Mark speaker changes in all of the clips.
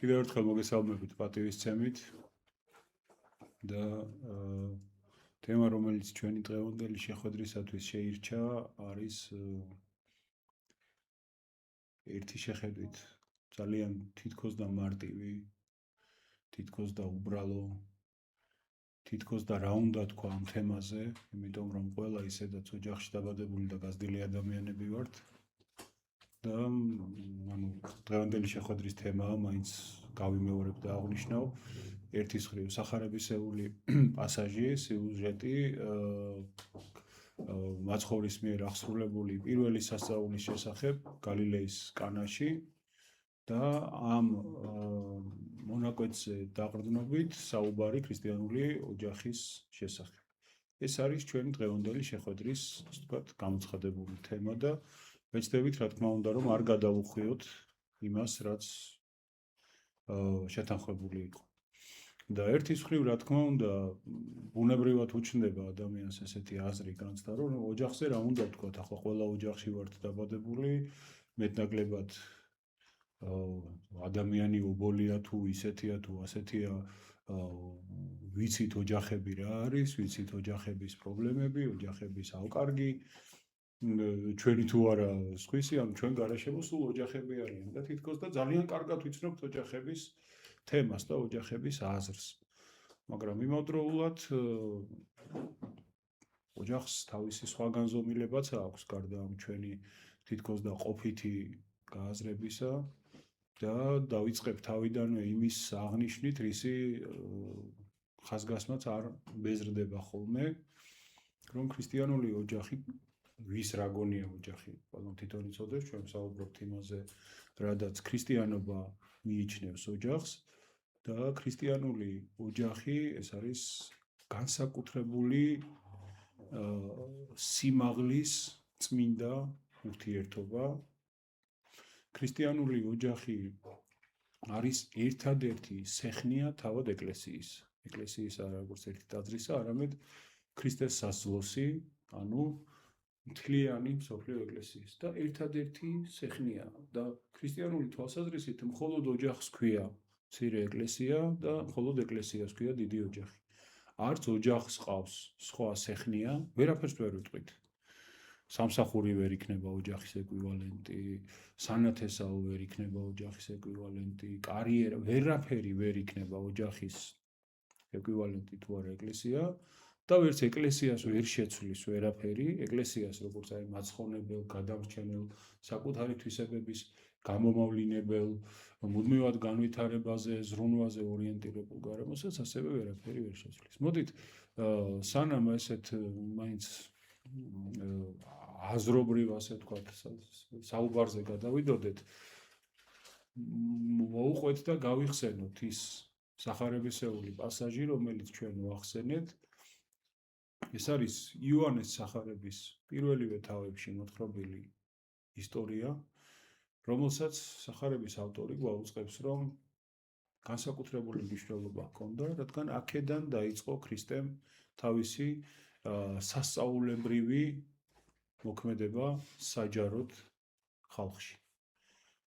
Speaker 1: კიდევ ერთხელ მოგესალმებით პატივისცემით და თემა, რომელიც ჩვენი დღევანდელი შეხვედრისათვის შეირჩა, არის ერთი შეხედვით ძალიან თითქოს და მარტივი, თითქოს და უბრალო, თითქოს და რა უნდა თქვა ამ თემაზე, იმიტომ რომ ყველა ისედაც ოჯახში დაბადებული და გაზრდილი ადამიანები ვართ. და დღევანდელი შეხვედრის თემაა, მაინც გავიმეორებ და აღნიშნავ, ერთის მხრივ სახარებისეული პასაჟი, სიუჟეტი, მაცხოვრის მიერ აღსრულებული პირველი სასწაულის შესახებ გალილეის კანაში და ამ მონაკვეთზე დაყრდნობით საუბარი ქრისტიანული ოჯახის შესახებ. ეს არის ჩვენი დღევანდელი შეხვედრის, ასე ვთქვათ, გამოცხადებული თემა და ვეცდებით, რა თქმა უნდა, რომ არ გადავუხვიოთ იმას, რაც შეთანხმებული იყო. და ერთის მხრივ, რა თქმა უნდა, ბუნებრივად უჩნდება ადამიანს ესეთი აზრი განცდა, რომ ოჯახზე რა უნდა ვთქვათ, ახლა ყველა ოჯახში ვართ დაბადებული, მეტნაკლებად ადამიანი ობოლია თუ ისეთია თუ ასეთია, ვიცით ოჯახები რა არის, ვიცით ოჯახების პრობლემები, ოჯახების ალკარგი, ჩვენი თუ არა სხვისი, ანუ ჩვენ გარშემო სულ ოჯახები არიან და თითქოს და ძალიან კარგად ვიცნობთ ოჯახების თემას და ოჯახების აზრს. მაგრამ იმავდროულად ოჯახს თავისი სხვა განზომილებაც აქვს, გარდა ამ ჩვენი თითქოს და ყოფითი გააზრებისა და დავიწყებ თავიდანვე იმის აღნიშნით, რისი ხაზგასმაც არ ბეზრდება ხოლმე, რომ ქრისტიანული ოჯახი ვის რა გონია ოჯახი, ყველამ თვითონ იცოდეს, ჩვენ ვსაუბრობთ იმაზე, რადგან ქრისტიანობა მიიჩნევს ოჯახს და ქრისტიანული ოჯახი ეს არის განსაკუთრებული სიმაღლის წმინდა ურთიერთობა. ქრისტიანული ოჯახი არის ერთადერთი სეხნია თავად ეკლესიის. ეკლესიის არა როგორც ერთი ტაძრისა, არამედ ქრისტეს სასძლოსი, ანუ მთლიანი მსოფლიო ეკლესიის და ერთადერთი სეხნია და ქრისტიანული თვალსაზრისით მხოლოდ ოჯახს ქვია მცირე ეკლესია და მხოლოდ ეკლესიას ქვია დიდი ოჯახი. არც ოჯახს ყავს სხვა სეხნია, ვერაფერს ვერ ვიტყვით. სამსახური ვერ იქნება ოჯახის ეკვივალენტი, სანათესაო ვერ იქნება ოჯახის ეკვივალენტი, კარიერა, ვერაფერი ვერ იქნება ოჯახის ეკვივალენტი თუ არა ეკლესია და ვერც ეკლესიას ვერ შეცვლის ვერაფერი, ეკლესიას როგორც აი მაცხოვნებელ, გადამრჩენელ, საკუთარი თვისებების გამომავლინებელ, მუდმივად განვითარებაზე, ზრუნვაზე ორიენტირებულ გარემოსაც ასევე ვერაფერი ვერ შეცვლის. მოდით, სანამ ესეთ მაინც აზრობრივ, ასე ვთქვათ, საუბარზე გადავიდოდეთ, მოუყვეთ და გავიხსენოთ ის სახარებისეული პასაჟი, რომელიც ჩვენ ვახსენეთ. ეს არის იოანეს სახარების პირველივე თავებში მოთხრობილი ისტორია, რომელსაც სახარების ავტორი გვაუწყებს, რომ განსაკუთრებული მნიშვნელობა ჰქონდა, რადგან აქედან დაიწყო ქრისტემ თავისი სასწაულებრივი მოქმედება საჯაროდ ხალხში.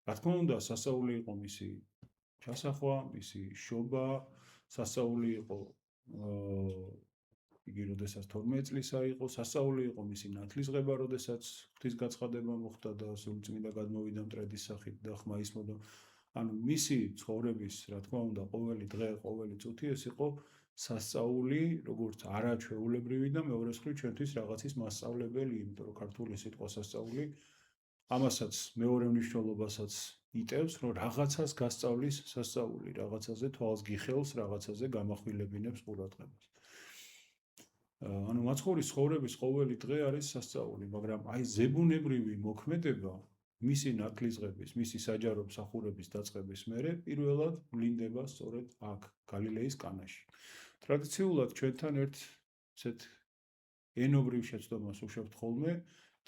Speaker 1: რა თქმა უნდა, სასწაული იყო მისი ჩასახვა, მისი შობა, სასწაული იყო იგი როდესაც 12 წლისა იყო, სასწაული იყო მისი ნათლისღება, როდესაც ღვთისგაცხადება მოხდა და სულწმინდა გადმოვიდა მტრედის სახით და ხმა ისმოდა. ანუ მისი ცხოვრების, რა თქმა უნდა, ყოველი დღე, ყოველი წუთი ეს იყო სასწაული, როგორც არაჩვეულებრივი და მეორე მხრივ ჩვენთვის რაღაცის მასწავლებელი, იმიტომ რომ ქართული სიტყვა სასწაული ამასაც მეორე მნიშვნელობასაც იტევს, რომ რაღაცას გასწავლის სასწაული, რაღაცაზე თვალს გიხელს, რაღაცაზე გამახვილებინებს ყურადღებას. ანუ მაცხოვრის ცხოვრების ყოველი დღე არის სასწაული, მაგრამ აი ზებუნებრივი მოქმედება მისი ნათლისღების, მისი საჯარო მსახურების დაწყების მერე პირველად ვლინდება სწორედ აქ, გალილეის კანაში. ტრადიციულად ჩვენთან ერთ ესეთ ენობრივ შეცდომას უშვებთ ხოლმე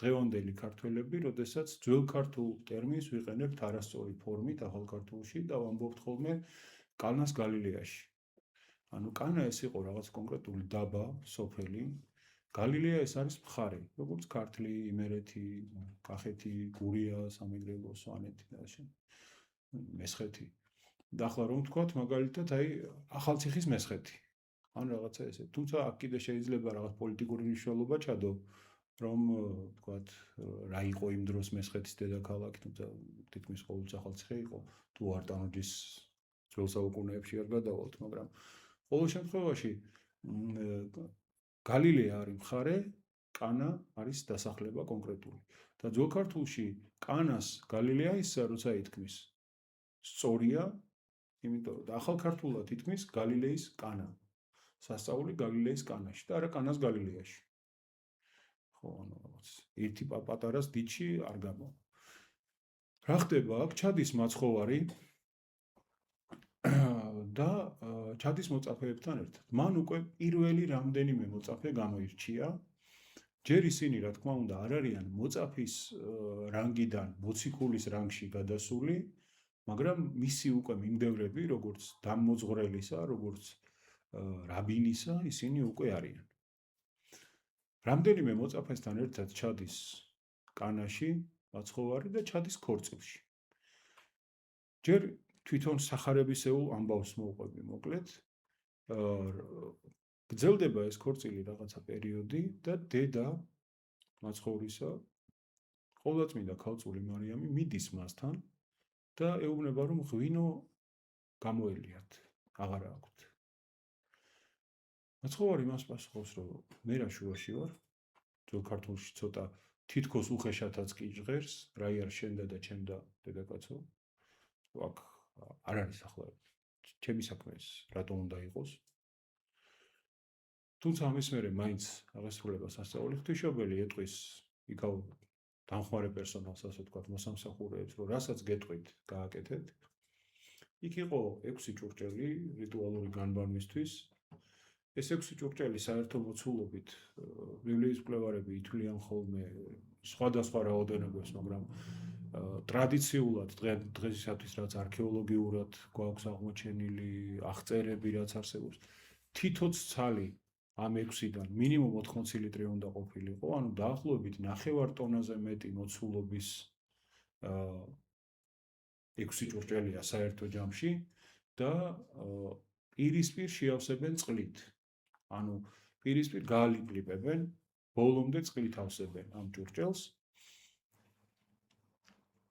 Speaker 1: დღევანდელი ქართველები, როდესაც ძველ ქართულ ტერმინს ვიყენებთ არასწორი ფორმით ახალ ქართულში და ვამბობთ ხოლმე კანას გალილეაში. ანუ კანა ეს იყო რაღაც კონკრეტული დაბა, სოფელი. გალილეა ეს არის მხარე, როგორც ქართლი, იმერეთი, კახეთი, გურია, სამეგრელო, სვანეთი და მესხეთი. და ახლა რომ ვთქვათ, მაგალითად, აი ახალციხის მესხეთი. ან რაღაცა ესე. თუმცა აქ კიდე შეიძლება რაღაც პოლიტიკური მნიშვნელობა ჩადო, რომ ვთქვათ, რა იყო იმ დროს მესხეთის დედაქალაქი, თუმცა თითქმის ყოველთვის ახალციხე იყო, თუ არ ტანჯის ძველ საუკუნეებში არ გადავალთ, მაგრამ ყოველ შემთხვევაში გალილეა არის მხარე, კანა არის დასახლება კონკრეტული. და ძველ ქართულში კანას გალილეა ისე როცა ითქმის სწორია, იმიტომ რომ ახალ ქართულად ითქმის გალილეის კანა. სასწაული გალილეის კანაში და არა კანას გალილეაში. ხო, ანუ რაღაც ერთი პატარას დიჩი არ გამო. რა ხდება აქ? ჩადის მაცხოვარი და ჩადის მოწაფეებთან ერთად. მან უკვე პირველი რამდენიმე მოწაფე გამოირჩია. ჯერ ისინი, რა თქმა უნდა, არ არიან მოწაფის რანგიდან მოციქულის რანგში გადასული, მაგრამ მისი უკვე მიმდევრები, როგორც დამმოძღვრელისა, როგორც რაბინისა, ისინი უკვე არიან. რამდენიმე მოწაფესთან ერთად ჩადის კანაში მაცხოვარი და ჩადის ქორწილში. ჯერ თვითონ სახარებისეულ ამბავს მოვყვები მოკლედ. გრძელდება ეს ქორწილი რაღაცა პერიოდი და დედა მაცხოვრისა, ყოვლადწმინდა ქალწული მარიამი მიდის მასთან და ეუბნება, რომ ღვინო გამოელიათ, აღარ აქვთ. მაცხოვარი მას პასუხობს, რომ მე რა შუაში ვარ, ძველ ქართულში ცოტა თითქოს უხეშათაც კი ჟღერს, რა არ შენდა და ჩემდა დედაკაცო. აქ არ არის ახლა ჩემი საქმე ეს, რატომ უნდა იყოს? თუმცა ამის მერე მაინც აღესრულება სასწაული ღვთისმშობელი ეტყვის იქაო დამხმარე პერსონალს, ასე ვთქვათ, მოსამსახურეებს, რომ რასაც გეტყვით, გააკეთეთ. იქ იყო 6 ჭურჭელი რიტუალური განბანვისთვის. ეს 6 ჭურჭელი საერთო მოცულობით ბიბლიის მკვლევარები ითვლიან ხოლმე სხვადასხვა რაოდენობას, მაგრამ ტრადიციულად დღესისათვის რაც არქეოლოგიურად გვაქვს აღმოჩენილი აღწერები, რაც არსებობს, თითოც ცალი ამ 6-დან მინიმუმ 80 ლიტრი უნდა ყოფილიყო, ანუ დაახლოებით 9 ტონაზე მეტი მოცულობის 6 ჭურჭელია საერთო ჯამში და პირისპირ შეავსებენ წყლით. ანუ პირისპირ გაალიპლიპებენ, ბოლომდე წყლით ავსებენ ამ ჭურჭელს.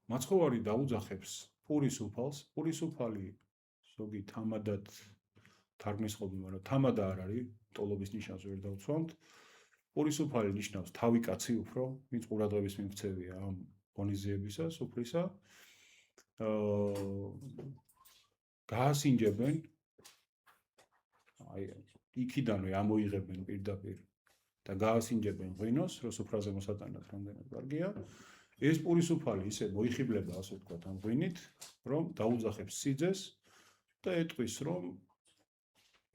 Speaker 1: მაცხოვარი დაუძახებს პურის უფალს. პურის უფალი ზოგი თამადად თარგმნის ხოლმე, მაგრამ თამადა არ არის, ტოლობის ნიშანს ვერ დავცვამთ. პურის უფალი ნიშნავს თავი კაცი უფრო, ვინც ყურადღების მიმქცევია ამ ღონისძიებისა, სუფრისა. გაასინჯებენ, აი იქიდანვე ამოიღებენ პირდაპირ და გაასინჯებენ ღვინოს, რომ სუფრაზე მოსატანად რამდენად კარგია. ეს პურის უფალი ისე მოიხიბლება, ასე ვთქვათ, ამ ღვინით, რომ დაუძახებს სიძეს და ეტყვის, რომ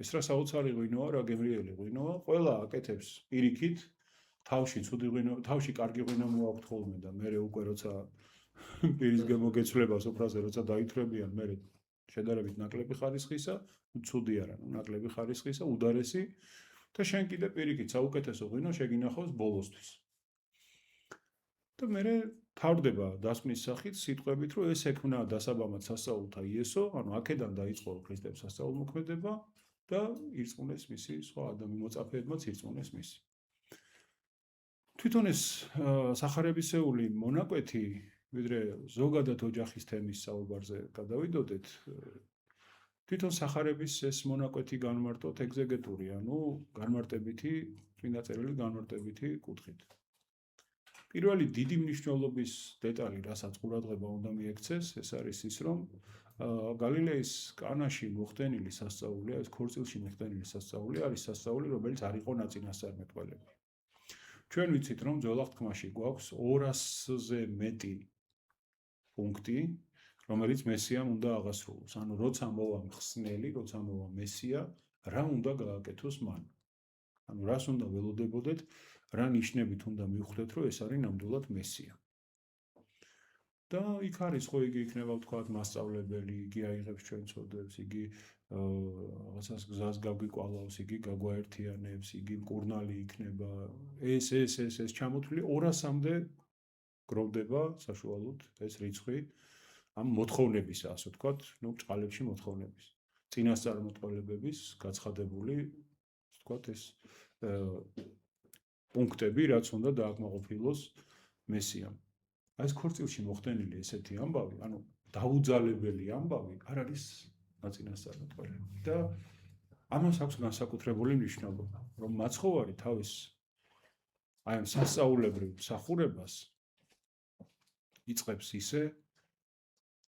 Speaker 1: ეს რა საოცარი ღვინოა, რა გემრიელი ღვინოა, ყველა აკეთებს პირიქით, თავში ცუდი ღვინო, თავში კარგი ღვინო მოაქვთ ხოლმე და მე უკვე როცა პირის გემოგეცვლება სუფრაზე, როცა დაითრებიან, მე შედარებით ნაკლები ხარისხისა, ცუდი არა, ნაკლები ხარისხისა, უდარესი და შენ კიდე პირიქით საუკეთესო ღვინო შეგინახავს ბოლოსთვის. და მე თავდება დასკვნის სახით სიტყვებით, რომ ეს ექმნა დასაბამად სასწაულთა იესო, ანუ აქედან დაიწყო ქრისტეს სასწაულმოქმედება და ირწმუნეს მისი სხვა ადამიანის მოწაფეებმაც ირწმუნეს მისი. თვითონ ეს სახარებისეული მონაკვეთი, ვიდრე ზოგადად ოჯახის თემის საუბარზე გადავიდოდეთ, თვითონ სახარების ეს მონაკვეთი განმარტოთ ეგზეგეტური, ანუ განმარტებითი, წმინდა წერილი განმარტებითი კუთხით. პირველი დიდი მნიშვნელობის დეტალი, რასაც ყურადღება უნდა მიექცეს, ეს არის ის, რომ გალილეის კანაში მოხდენილი სასწაული, ეს ქორწილში მოხდენილი სასწაული არის სასწაული, რომელიც არ იყო ნაწინასწარმეტყველები. ჩვენ ვიცით, რომ ძველ აღთქმაში გვაქვს 200-ზე მეტი პუნქტი, რომელიც მესიამ უნდა აღასრულოს. ანუ როცა მოვა მხსნელი, როცა მოვა მესია, რა უნდა გააკეთოს მან. ანუ რას უნდა ველოდებოდეთ, რა ნიშნებით უნდა მივხვდეთ, რომ ეს არის ნამდვილად მესია. და იქ არის ხო იგი იქნება ვთქვათ მასწავლებელი, იგი აიღებს ჩვენ ცოდებს, იგი რაღაცას გზას გაგვიკვალავს, იგი გაგვაერთიანებს, იგი მკურნალი იქნება. ეს ჩამოთვლილი 200-მდე გროვდება საშუალოდ ეს რიცხვი. ამ მოთხოვნების, ასე ვთქვათ, ჭყალებში მოთხოვნების. წინასწარმეტყველებების გაცხადებული, ვთქვათ, ეს პუნქტები, რაც უნდა დააკმაყოფილოს მესიამ. აი ეს ქორწილში მოხდენილი ესეთი ამბავი, ანუ დაუძალებელი ამბავი არ არის ნაწინასწარმეტყველები და ამას აქვს განსაკუთრებული მნიშვნელობა, რომ მაცხოვარი თავის აი ამ სასწაულებრივ მსახურებას იწყებს ისე,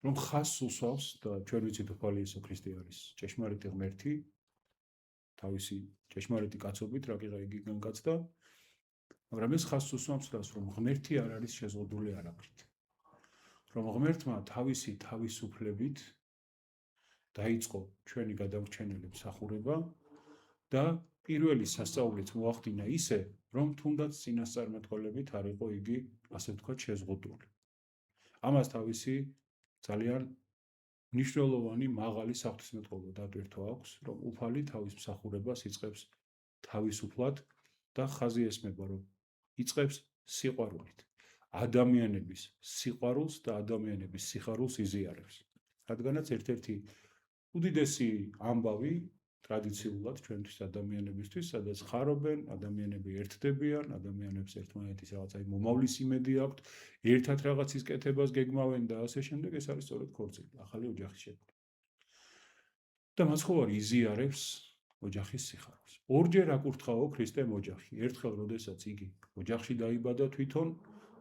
Speaker 1: რომ ხაზს უსვავს და ჩვენ ვიცით უფალი იესო ქრისტე არის ჭეშმარიტი ღმერთი, თავისი ჭეშმარიტი კაცობით რაკიღა იგიდან გაცდა, მაგრამ ეს ხაზს უსვამს რას, რომ ღმერთი არ არის შეზღუდული არაფრით. რომ ღმერთმა თავისი თავისუფლებით დაიწყო ჩვენი გადამრჩენელი მსახურება და პირველი სასწაულიც მოახდინა ისე, რომ თუნდაც წინასწარმეტყველებით არ იყო იგი, ასე ვთქვათ, შეზღუდული. ამას თავისი ძალიან მნიშვნელოვანი მაღალი საღვთისმეტყველო დატვირთვა აქვს, რომ უფალი თავის მსახურებას იწყებს თავისუფლად და ხაზი ესმება, რომ იწყებს სიყვარულით. ადამიანების სიყვარულს და ადამიანების სიხარულს იზიარებს. რადგანაც ერთ-ერთი უდიდესი ამბავი ტრადიციულად ჩვენთვის ადამიანებისთვის, სადაც ხარობენ, ადამიანები ერთდებიან, ადამიანებს ერთმანეთის რაღაცა მომავლის იმედი აქვთ, ერთად რაღაცის კეთებას გეგმავენ და ასე შემდეგ, ეს არის სწორედ ქორწილი, ახალი ოჯახის შექმნა. და მაცხოვარი იზიარებს ოჯახის სიხარულს. ორჯერ აკურთხაო ქრისტემ ოჯახი. ერთხელ, როდესაც იგი ოჯახში დაიბადა თვითონ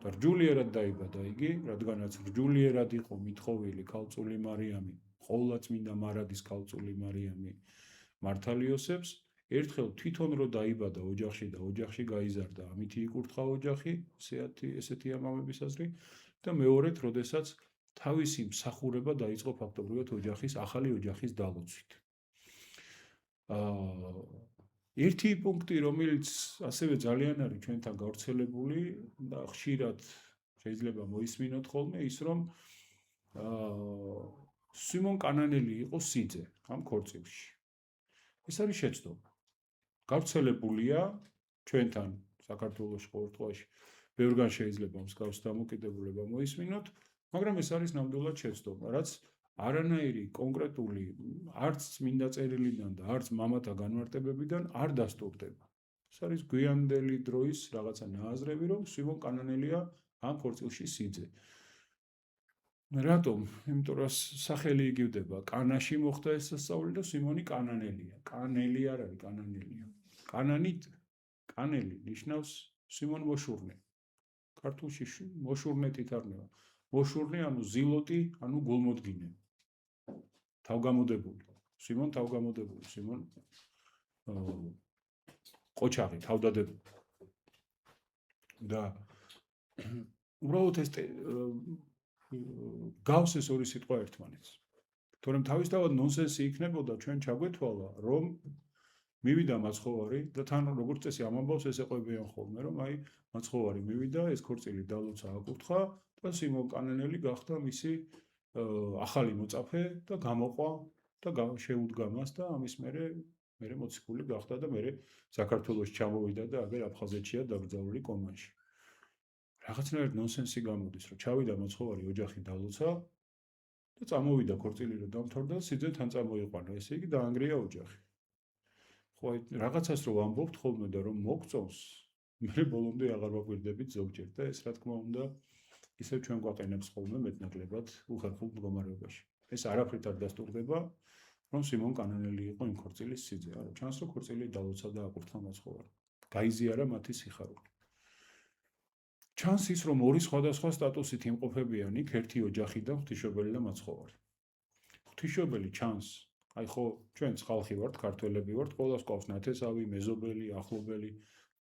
Speaker 1: და რჯულიერად დაიბადა იგი, რადგანაც რჯულიერად იყო მithოვილი ქალწული მარიამი, ყოვლადწმინდა მარადის ქალწული მარიამი მართალი იოსებს, ერთხელ თვითონ რო დაიბადა ოჯახში და ოჯახში გაიზარდა, ამით იკურთხა ოჯახი, ესეთი ამამების აზრი და მეორედ, როდესაც თავისი მსახურება დაიწყო ფაქტობრივად ოჯახის, ახალი ოჯახის დალოცვით. ერთი პუნქტი, რომელიც ასევე ძალიან არის ჩვენთან გავრცელებული და ხშირად შეიძლება მოისმინოთ ხოლმე, ის რომ სიმონ კანანელი იყო სიძე ამ ქორწილში. ეს არის შეცდომა. გავრცელებულია ჩვენთან საქართველოს ყოველდღიურობაში ბევრგან შეიძლება მსგავს დამოკიდებულება მოისმინოთ, მაგრამ ეს არის ნამდვილად შეცდომა, რაც არანაირი კონკრეტული არც წმინდა წერილიდან და არც მამათა განმარტებებიდან არ დასტურდება. ეს არის გვიანდელი დროის რაღაცა ნააზრევი, რომ სიმონ კანანელია ამ ქორწილში სიძე. რატომ? იმიტომ რომ სახელი იგივდება, კანაში მოხდა ეს სასწაული და სიმონი კანანელია. კანელი არ არის, კანანელია. კანელი ნიშნავს სიმონ მოშურნე. ქართულში მოშურნეთით არნება. მოშურნე, ანუ ზილოტი, ანუ გულმოდგინე. თავგამოდებული. სიმონ თავგამოდებული, სიმონ ყოჩაღი, თავდადებული. და უბრალოდ ეს გავს ეს ორი სიტყვა ერთმანეთს. თორემ თავისთავად ნონსენსი იქნებოდა ჩვენ ჩაგვეთვალა, რომ მივიდა მაცხოვარი და თან როგორც წესი ამ ამბავს ეს ეყვებიან ხოლმე, რომ აი მაცხოვარი მივიდა, ეს ქორწილი დალოცა აკურთხა და სიმონ კანანელი გახდა მისი ახალი მოწაფე და გამოყვა და შეუდგა მას და ამის მერე მოციქული გახდა და მერე საქართველოში ჩამოვიდა და აგერ აფხაზეთშია დაკრძალული კომანში. რაღაცნაირად ნონსენსი გამოდის, რომ ჩავიდა მაცხოვარი ოჯახი დალოცა და წამოვიდა ქორწილი რომ დამთავრდა, სიძე თან წამოიყვანა, ესე იგი დაანგრია ოჯახი. ხო, რაღაცას რომ ამბობთ ხოლმე და რომ მოგწონს, მე ბოლომდე აღარ ვაკვირდებით ზოგჯერ და ეს რა თქმა უნდა ისევ ჩვენ გვაყენებს ხოლმე მეტნაკლებად უხერხულ მდგომარეობაში. ეს არაფრით არ დასტურდება, რომ სიმონ კანანელი იყო იმ ქორწილის სიძე. არა, ჩანს რომ ქორწილი დალოცა და აკურთხა მაცხოვარი. გაიზიარა მათი სიხარული. ჩანს ის, რომ ორი სხვადასხვა სტატუსით იმყოფებიან იქ ერთი ოჯახი და ღვთისმშობელი და მაცხოვარი. ღვთისმშობელი ჩანს, აი ხო, ჩვენც ხალხი ვართ, ქართველები ვართ, ყოველას გვაქვს ნათესავი, მეზობელი, ახლობელი,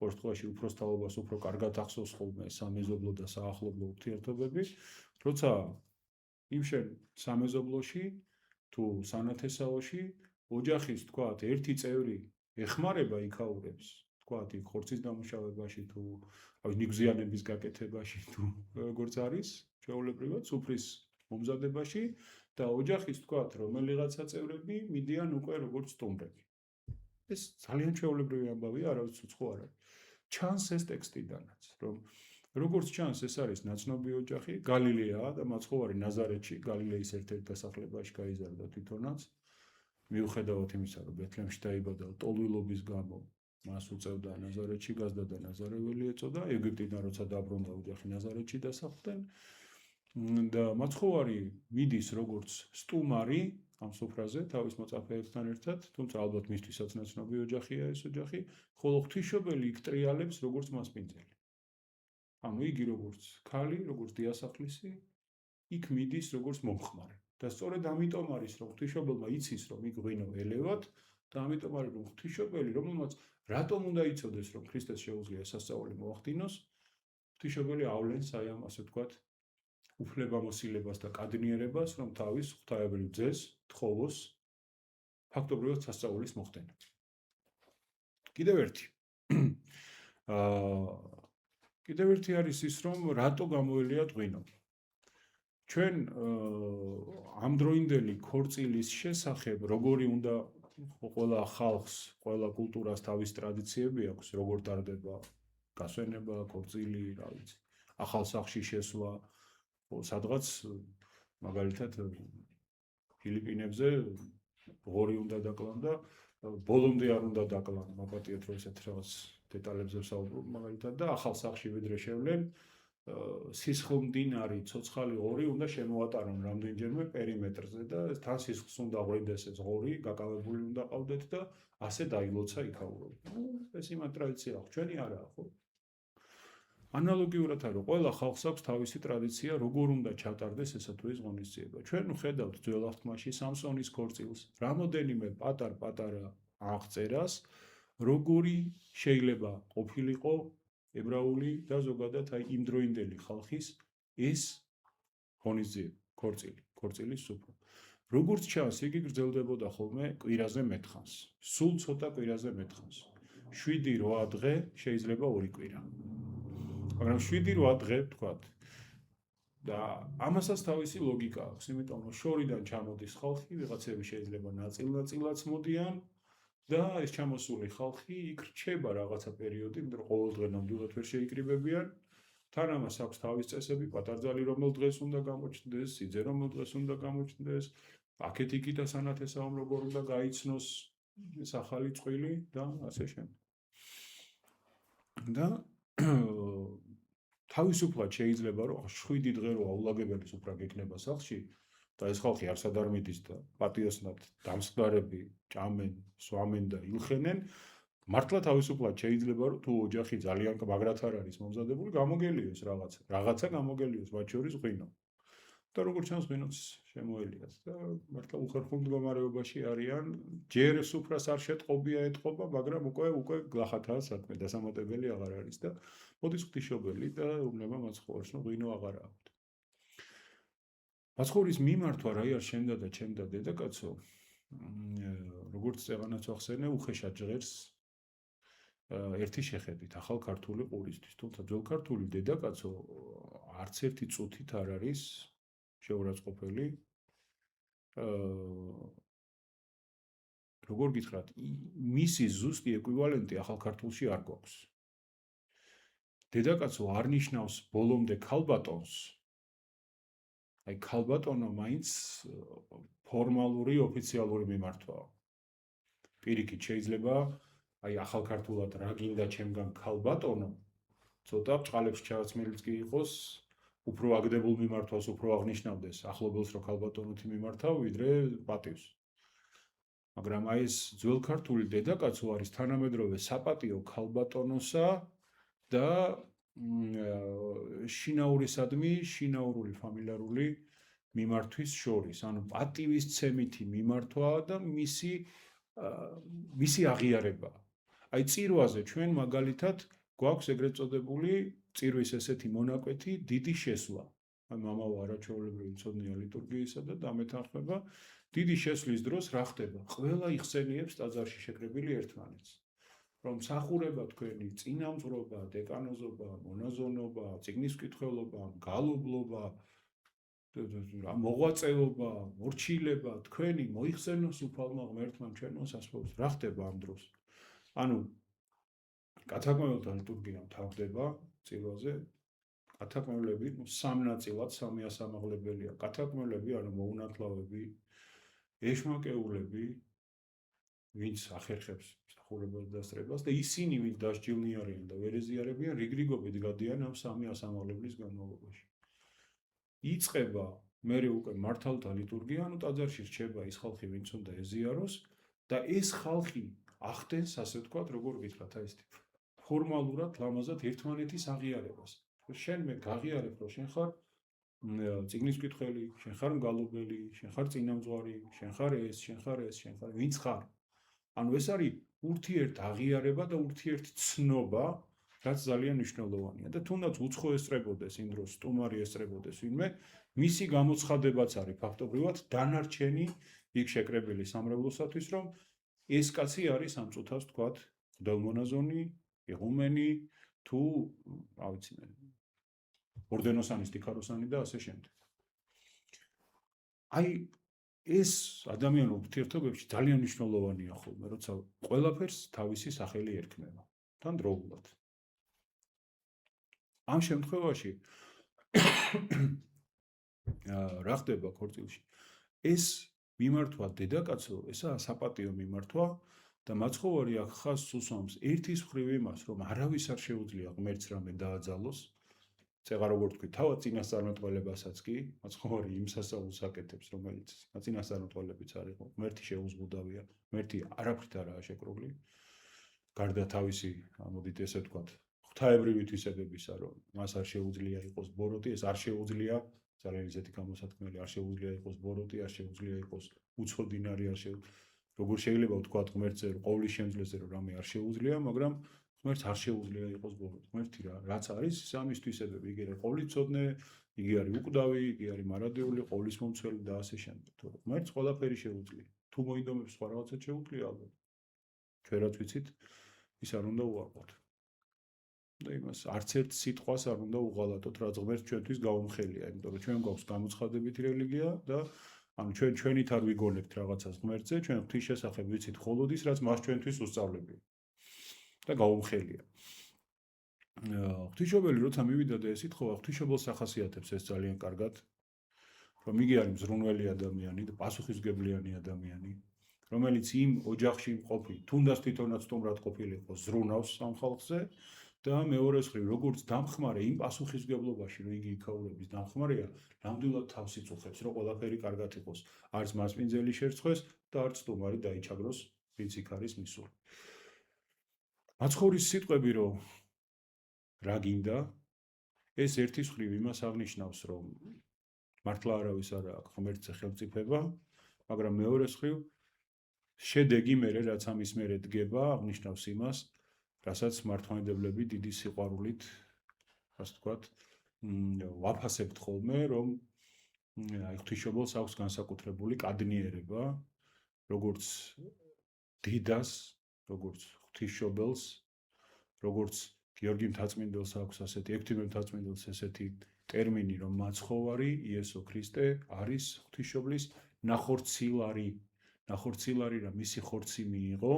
Speaker 1: ყოველდღიურში უფროს თაობას უფრო კარგად ახსოვს ხოლმე სამეზობლო და საახლობლო ურთიერთობები, როცა იმ შენ სამეზობლოში თუ სანათესაოში ოჯახის, თქვათ, ერთი წევრი ეხმარება იქაურებს, თქვათ, იქ ხორცის დამუშავებაში თუ ნიგზიანების გაკეთებაში თუ როგორც არის, ჩვეულებრივად სუფრის მომზადებაში და ოჯახის, თქვათ, რომელიღაცა წევრები მიდიან უკვე როგორც სტუმრები. ეს ძალიან ჩვეულებრივი ამბავია, არავის უცხო არ არის. ჩანს ეს ტექსტიდანაც, რომ როგორც ჩანს, ეს არის ნაცნობი ოჯახი, გალილეაა და მაცხოვარი ნაზარეთში, გალილეის ერთ-ერთ დასახლებაში გაიზარდა თვითონაც. მიუხედავად იმისა, რომ ბეთლემში დაიბადა ტოლვილობის გამო, მას უწევდა ნაზარეთში გაზდა და ნაზარეველი ეწოდა, ეგვიპტიდან როცა დაბრუნდა ოჯახი ნაზარეთში დასახლდნენ და მაცხოვარი მიდის როგორც სტუმარი ამ სუფრაზე თავის მოწაფეებთან ერთად, თუმცა ალბათ მისთვისაც ნაცნობი ოჯახია ეს ოჯახი, ხოლო ღვთისმშობელი იქ ტრიალებს როგორც მასპინძელი. ანუ იგი როგორც ქალი, როგორც დიასახლისი, იქ მიდის როგორც მომხმარე. და სწორედ ამიტომ არის, რომ ღვთისმშობელმა იცის, რომ იქ ღვინო ელევათ და ამიტომ არის, რომ ღვთისმშობელი, რომელმაც რატომ უნდა იცოდეს, რომ ქრისტეს შეუძლია სასწაული მოახდინოს, ღვთისმშობელი ავლენს აი ამ ასე ვთქვათ, უფლებამოსილებას და კადნიერებას, რომ თავის ღვთაებრივ ძეს თხოვოს ფაქტობრივად სასწაულის მოხდენა. კიდევ ერთი. კიდევ ერთი არის ის, რომ რატო გამოელია ღვინო. ჩვენ ამდროინდელი ქორწილის შესახებ, როგორი უნდა ყველა ხალხს, ყველა კულტურას თავის ტრადიციები აქვს, როგორ ტარდება გასვენება, ქორწილი, რა ვიცი, ახალ სახლში შესვლა, სადღაც მაგალითად ფილიპინებზე ღორი უნდა დაკლან და ბოლომდე არ უნდა დაკლან, მაპატიეთ რომ ესეთ რაღაც დეტალებზე ვსაუბრობ მაგალითად და ახალ სახლში ვიდრე შევლენ სისხლმდინარი ცოცხალი ღორი უნდა შემოატარონ რამდენჯერმე პერიმეტრზე და თან სისხლს უნდა ღვინდეს ეს ღორი, გაკავებული უნდა ყავდეთ და ასე დაილოცა იქაურობა. ეს იმათ ტრადიცია აქვს, ჩვენი არაა, ხო? ანალოგიურად არის, ყველა ხალხს აქვს თავისი ტრადიცია, როგორ უნდა ჩატარდეს ესა თუ ის ღონისძიება. ჩვენ ვხედავთ ძველ აღთქმაში სამსონის ქორწილს, რამოდენიმე პატარ-პატარა აღწერას, როგორი შეიძლება ყოფილიყო ებრაული და ზოგადად აი იმდროინდელი ხალხის ეს ღონისძიება, ქორწილის სუფრა. როგორც ჩანს, იგი გრძელდებოდა ხოლმე კვირაზე მეთხანს. სულ ცოტა კვირაზე მეთხანს. 7-8 დღე შეიძლება 2 კვირა. მაგრამ 7-8 დღე ვთქვათ. და ამასაც თავისი ლოგიკა აქვს, იმიტომ რომ შორიდან ჩამოდის ხალხი, ვიღაცები შეიძლება ნაწილ-ნაწილად მოდიან და ეს ჩამოსული ხალხი იქ რჩება რაღაცა პერიოდი, იმიტომ რომ ყოველ დღე ნამდვილად ვერ შეიკრიბებიან. თან ამას აქვს თავის წესები, პატარძალი რომელ დღეს უნდა გამოჩნდეს, სიძე რომელ დღეს უნდა გამოჩნდეს, აქეთ იქით ასანათესავამ როგორ უნდა გაიცნოს ეს ახალი წყვილი და ასე შემდეგ. და თავისუფლად შეიძლება რომ 7 დღე რო აულაგებელი სუფრა გექნება სახლში და ეს ხალხი არსად არ მიდის და პატიოსნად დამსხდარები ჭამენ, სვამენ და ილხენენ, მართლა თავისუფლად შეიძლება რომ თუ ოჯახი ძალიან მაგრად არ არის მომზადებული, გამოგელიოს რაღაცა გამოგელიოს, მათ შორის ღვინო. და როგორც ჩანს, ღვინოც შემოელიათ და მართლა უხერხულ მდგომარეობაში არიან, ჯერ სუფრას არ შეტყობია ეთყობა, მაგრამ უკვე გლახათაა საქმე, დასამატებელი აღარ არის და მოდის ღვთისმშობელი და უნება მაცხოვარს, რომ ღვინო აღარ აქვთ. მაცხოვრის მიმართვა რა არის შენდა და ჩემდა დედაკაცო, როგორც წეღანაც ახსენე, უხეშად ჟღერს ერთი შეხედვით ახალ ქართული ყურისთვის, თუმცა ძველ ქართული დედაკაცო არც ერთი წუთით არ არის შეურაცხყოფელი. როგორ გითხრათ, მისი ზუსტი ეკვივალენტი ახალ ქართულში არ გვაქვს. დედაკაცო არ ნიშნავს ბოლომდე ქალბატონს. აი ქალბატონო მაინც ფორმალური ოფიციალური მიმართვაა. პირიქით შეიძლება აი ახალ ქართულად რა გინდა ჩემგან ქალბატონო, ცოტა ბრწყალებში ჩავაცმელიც კი იყოს, უფრო აგდებულ მიმართვას უფრო აღნიშნავდეს ახლობელს რო ქალბატონოთი მიმართავ, ვიდრე პატივს. მაგრამ აი ეს ძველ ქართული დედაკაცო არის თანამედროვე საპატიო ქალბატონოსა და შინაურისადმი შინაურული ფამილიარული მიმართვის შორის, ანუ პატივისცემითი მიმართვა და მისი აღიარება. აი წირვაზე ჩვენ მაგალითად გვაქვს ეგრეთ წოდებული წირვის ესეთი მონაკვეთი დიდი შესვლა. აი მამაო არაჩვეულებრივი მცოდნეა ლიტურგიისა და დამეთანხმება. დიდი შესვლის დროს რა ხდება? ყველა იხსენიებს ტაძარში შეკრებილი ერთმანეთს. რომ მსახურება თქვენი წინამძღვრობა, დეკანოზობა, მონაზონობა, წიგნის მკითხველობა, გალობლობა, მოღვაწეობა, მორჩილება თქვენი მოიხსენოს უფალმა ღმერთმა ჩვენო სასწაულს. რა ხდება ამ დროს? ანუ კაცაკვებელთა ლიტურგია მთავრდება წირვაზე გათქმელები, სამ ნაწილად, სამი ასამაღლებელია. გათქმელები, ანუ მოუნათლავები, ეშმაკეულები, ვინც ახერხებს მსახურებას და დასწრებას და ისინი, ვინც დასჯილნი არიან და ვერ ეზიარებიან, რიგრიგობით გადიან ამ სამი ასამაღლებლის განმავლობაში. იწყება მერე უკვე მართალთა ლიტურგია, ანუ ტაძარში რჩება ის ხალხი, ვინც უნდა ეზიაროს და ეს ხალხი ახდენს, ასე ვთქვათ, როგორ გითხრათ აი ეს ფორმალურად, ლამაზად ერთმანეთის აღიარებას. შენ მე გაღიარებ, რომ შენ ხარ წიგნის მკითხველი, შენ ხარ მგალობელი, შენ ხარ წინამძღვარი, შენ ხარ ეს, შენ ხარ ეს, შენ ხარ ვინც ხარ. ანუ ეს არის ურთიერთ აღიარება და ურთიერთ ცნობა, რაც ძალიან მნიშვნელოვანია და თუნდაც უცხო ესწრებოდეს იმ დროს, სტუმარი ესწრებოდეს ვინმე, მისი გამოცხადებაც არის ფაქტობრივად დანარჩენი იქ შეკრებილი სამრევლოსათვის, რომ ეს კაცი არის ამ წუთას თქვათ, მღვდელმონაზონი, იღუმენი, თუ რა ვიცი მე, ორდენოსანი, სტიქაროსანი და ასე შემდეგ. აი ეს ადამიანურ ურთიერთობებში ძალიან მნიშვნელოვანია ხოლმე, როცა ყველაფერს თავისი სახელი ერქმევა, თან დროულად. ამ შემთხვევაში რა ხდება ქორწილში? ეს მიმართვა დედაკაცო, ესაა საპატიო მიმართვა და მაცხოვარი აქ ხაზს უსვამს ერთის მხრივ იმას, რომ არავის არ შეუძლია ღმერთს რამე დააძალოს. წეღა როგორ თქვი, თავად წინასწარმეტყველებასაც კი მაცხოვარი იმ სასწაულს აკეთებს, რომელიც წინასწარმეტყველებიც არ იყო. ღმერთი შეუზღუდავია, ღმერთი არაფრით არაა შეკრული. გარდა თავისი, ამოდით ესე ვთქვათ, ღვთაებრივი თვისებებისა, რომ მას არ შეუძლია იყოს ბოროტი, ეს არ შეუძლია, ძალიან ისეთი გამოსათქმელი, არ შეუძლია იყოს ბოროტი, არ შეუძლია იყოს უცხოდინარი, არ შეუძლია. როგორ შეიძლება ვთქვათ ღმერთზე, ყოვლის შემძლეზე, რომ რამე არ შეუძლია, მაგრამ ღმერთს არ შეუძლია იყოს ბოროტი. ღმერთი რაც არის, ის ამის თვისებები, იგი არის ყოვლიცოდნე, იგი არის უკვდავი, იგი არის მარადეული, ყოვლისმომცველი და ასე შემდეგ. თორემ ღმერთს ყველაფერი შეუძლია. თუ მოინდომებს სხვა რაღაცად შეუძლია ალბათ. ჩვენ რაც ვიცით, ის არ უნდა უარყოთ. და იმას არც ერთ სიტყვას არ უნდა უღალატოთ, რაც ღმერთს ჩვენთვის გაუმხელია, იმიტომ რომ ჩვენ გვაქვს გამოცხადებითი რელიგია და ანუ ჩვენით არ ვიგონებთ რაღაცას ღმერთზე, ჩვენ ღვთის შესახებ ვიცით მხოლოდ ის, რაც მას ჩვენთვის უსწავლებია და გაუმხელია. ღვთისმშობელი როცა მივიდა და ეს ითხოვა, ღვთისმშობელს ახასიათებს ეს ძალიან კარგად, რომ იგი არის მზრუნველი ადამიანი და პასუხისმგებლიანი ადამიანი, რომელიც იმ ოჯახში მყოფი, თუნდაც თვითონაც სტუმრად ყოფილიყო, ზრუნავს ამ ხალხზე და მეორეს მხრივ, როგორც დამხმარე იმ პასუხისმგებლობაში, რომ იგი იქაურების დამხმარეა, ნამდვილად თავს იწუხებს, რომ ყველაფერი კარგად იყოს, არც მასპინძელი შერცხვეს და არც სტუმარი დაიჩაგროს, ვინც იქ არის მისული. მაცხოვრის სიტყვები, რომ რა გინდა, ეს ერთის მხრივ იმას აღნიშნავს, რომ მართლა არავის არ აქვს ღმერთზე ხელმწიფება, მაგრამ მეორეს მხრივ შედეგი მერე, რაც ამის მერე დგება, აღნიშნავს იმას, რასაც მართლმადიდებლები დიდი სიყვარულით, ასე ვთქვათ, ვაფასებთ ხოლმე, რომ აი ღვთისმშობელს აქვს განსაკუთრებული კადნიერება, როგორც დიდას, როგორც ღვთისმშობელს, როგორც გიორგი მთაწმინდელს აქვს ასეთი, ექვთიმე მთაწმინდელს ესეთი ტერმინი, რომ მაცხოვარი იესო ქრისტე არის ღვთისმშობლის ნახორცილარი, რა მისი ხორცი მიიღო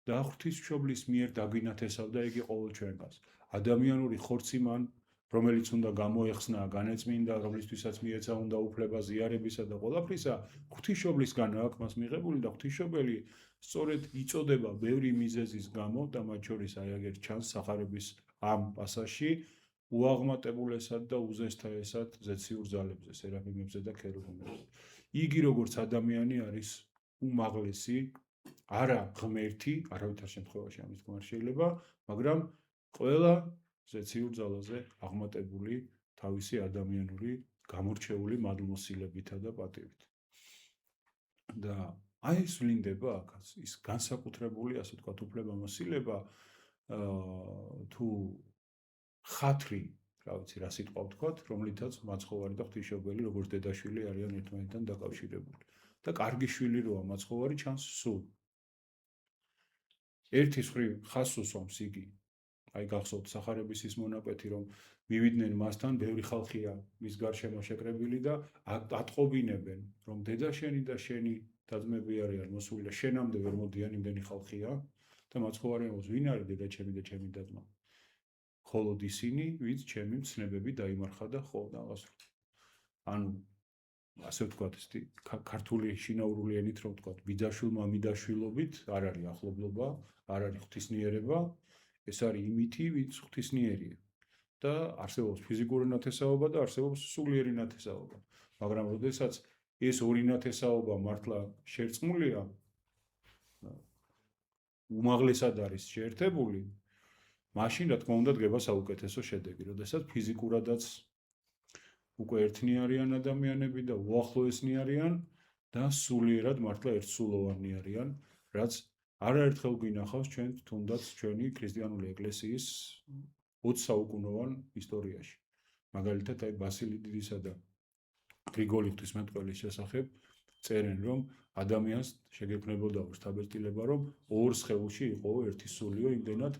Speaker 1: და ღვთისმშობლის მიერ დაგვინათესავდა იგი ყოველ ჩვენგანს. ადამიანური ხორცი მან, რომელიც უნდა გამოეხსნა, განეწმინდა, რომლისთვისაც მიეცა უნდა უფლება ზიარებისა და ყველაფრისა, ღვთისმშობლისგანაა აქ მას მიღებული და ღვთისმშობელი სწორედ იწოდება ბევრი მიზეზის გამო და მათ შორის აი აგერ ჩანს სახარების ამ პასაჟში უაღმატებულესად და უზესთაესად ზეციურ ძალებზე, სერაფიმებზე და ქერუბიმებზე. იგი როგორც ადამიანი არის უმაღლესი, არა ღმერთი, არავითარ შემთხვევაში ამის თქმა არ შეიძლება, მაგრამ ყველა ზეციურ ძალაზე აღმატებული თავისი ადამიანური გამორჩეული მადლმოსილებითა და პატივით. და აი ეს ვლინდება აქაც, ის განსაკუთრებული, ასე ვთქვათ, უფლებამოსილება, თუ ხათრი, რა ვიცი, რა სიტყვა ვთქვათ, რომლითაც მაცხოვარი და ღვთისმშობელი როგორც დედაშვილი არიან ერთმანეთთან დაკავშირებული. და კარგი შვილი როა მაცხოვარი ჩანს სულ. ერთის მხრივ ხაზს უსვამს იგი, აი გახსოვთ სახარების ის მონაკვეთი, რომ მივიდნენ მასთან, ბევრი ხალხია მის გარშემო შეკრებილი და ატყობინებენ, რომ დედა შენი და შენი და-ძმები არიან მოსული და შენამდე ვერ მოდიან იმდენი ხალხია და მაცხოვარი ამბობს, ვინ არის დედა ჩემი და ჩემი და-ძმა? მხოლოდ ისინი, ვინც ჩემი მცნებები დაიმარხა და ხო რაღაც. ანუ ასე ვთქვათ, ქართული შინაურული ენით რომ ვთქვათ, ბიძაშვილმა მიდაშვილობით არ არის ახლობლობა, არ არის ღვთისნიერება, ეს არის იმითი, ვინც ღვთისნიერია. და არსებობს ფიზიკური ნათესაობა და არსებობს სულიერი ნათესაობა. მაგრამ როდესაც ეს ორი ნათესაობა მართლა შერწყმულია, უმაღლესად არის შეერთებული, მაშინ რა თქმა უნდა დგება საუკეთესო შედეგი, როდესაც ფიზიკურადაც უკვე ერთნი არიან ადამიანები და უახლოესნი არიან და სულიერად მართლა ერთსულოვანი არიან, რაც არაერთხელ გვინახავს ჩვენ თუნდაც ჩვენი ქრისტიანული ეკლესიის 20 საუკუნოვან ისტორიაში. მაგალითად, აი ბასილი დიდისა და გრიგოლი ღვთისმეტყველის შესახებ წერენ, რომ ადამიანს შეგექმნებოდა ურთაბერტილება, რომ ორ სხეულში იყო ერთი სულიო, იმდენად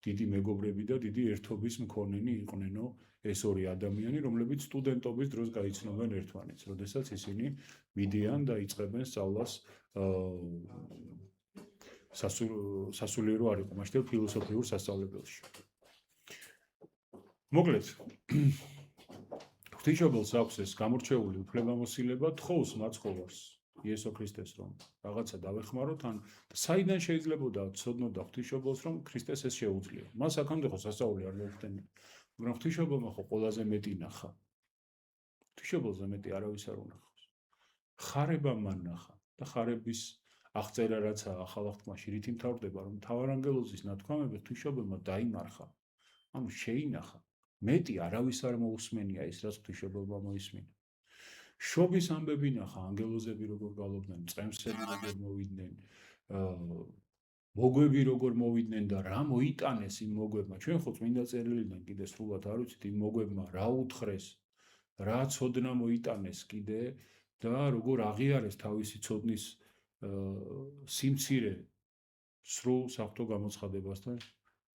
Speaker 1: დიდი მეგობრები და დიდი ერთობის მქონენი იყვნენო ეს ორი ადამიანი, რომლებიც სტუდენტობის დროს გაიცნობენ ერთმანეთს, როდესაც ისინი მიდიან და იწყებენ სწავლას სასულიერო არ იყო მაშინ ფილოსოფიურ სასწავლებელში. მოკლედ, ღვთისმშობელს აქვს ეს გამორჩეული უფლებამოსილება თხოვს მაცხოვარს იესო ქრისტეს, რომ რაღაცა დავეხმაროთ, ან საიდან შეიძლებოდა ცოდნოდა ღვთისმშობელს, რომ ქრისტეს ეს შეუძლია. მას აქამდე ხო სასწაული არ მოხდენია, მაგრამ ღვთისმშობელმა ხო ყველაზე მეტი ნახა. ღვთისმშობელზე მეტი არავის არ უნახავს. ხარება მან ნახა და ხარების აღწერა რაც ახალ აღთქმაში რით იმთავრდება, რომ მთავარანგელოზის ნათქვამები ღვთისმშობელმა დაიმარხა. ანუ შეინახა. მეტი არავის არ მოусმენია ის, რაც ღვთისმშობელმა მოისმინა. შობის ამბები ნახა, ანგელოზები როგორ გალობდნენ, წემსები როგორ მოვიდნენ, მოგვები როგორ მოვიდნენ და რა მოიტანეს იმ მოგვებმა. ჩვენ ხო წმინდა წერილიდან კიდე სრულად არ ვიცით იმ მოგვებმა რა უთხრეს, რა ცოდნა მოიტანეს კიდე და როგორ აღიარეს თავისი ცოდნის სიმცირე სრულ საღვთო გამოცხადებასთან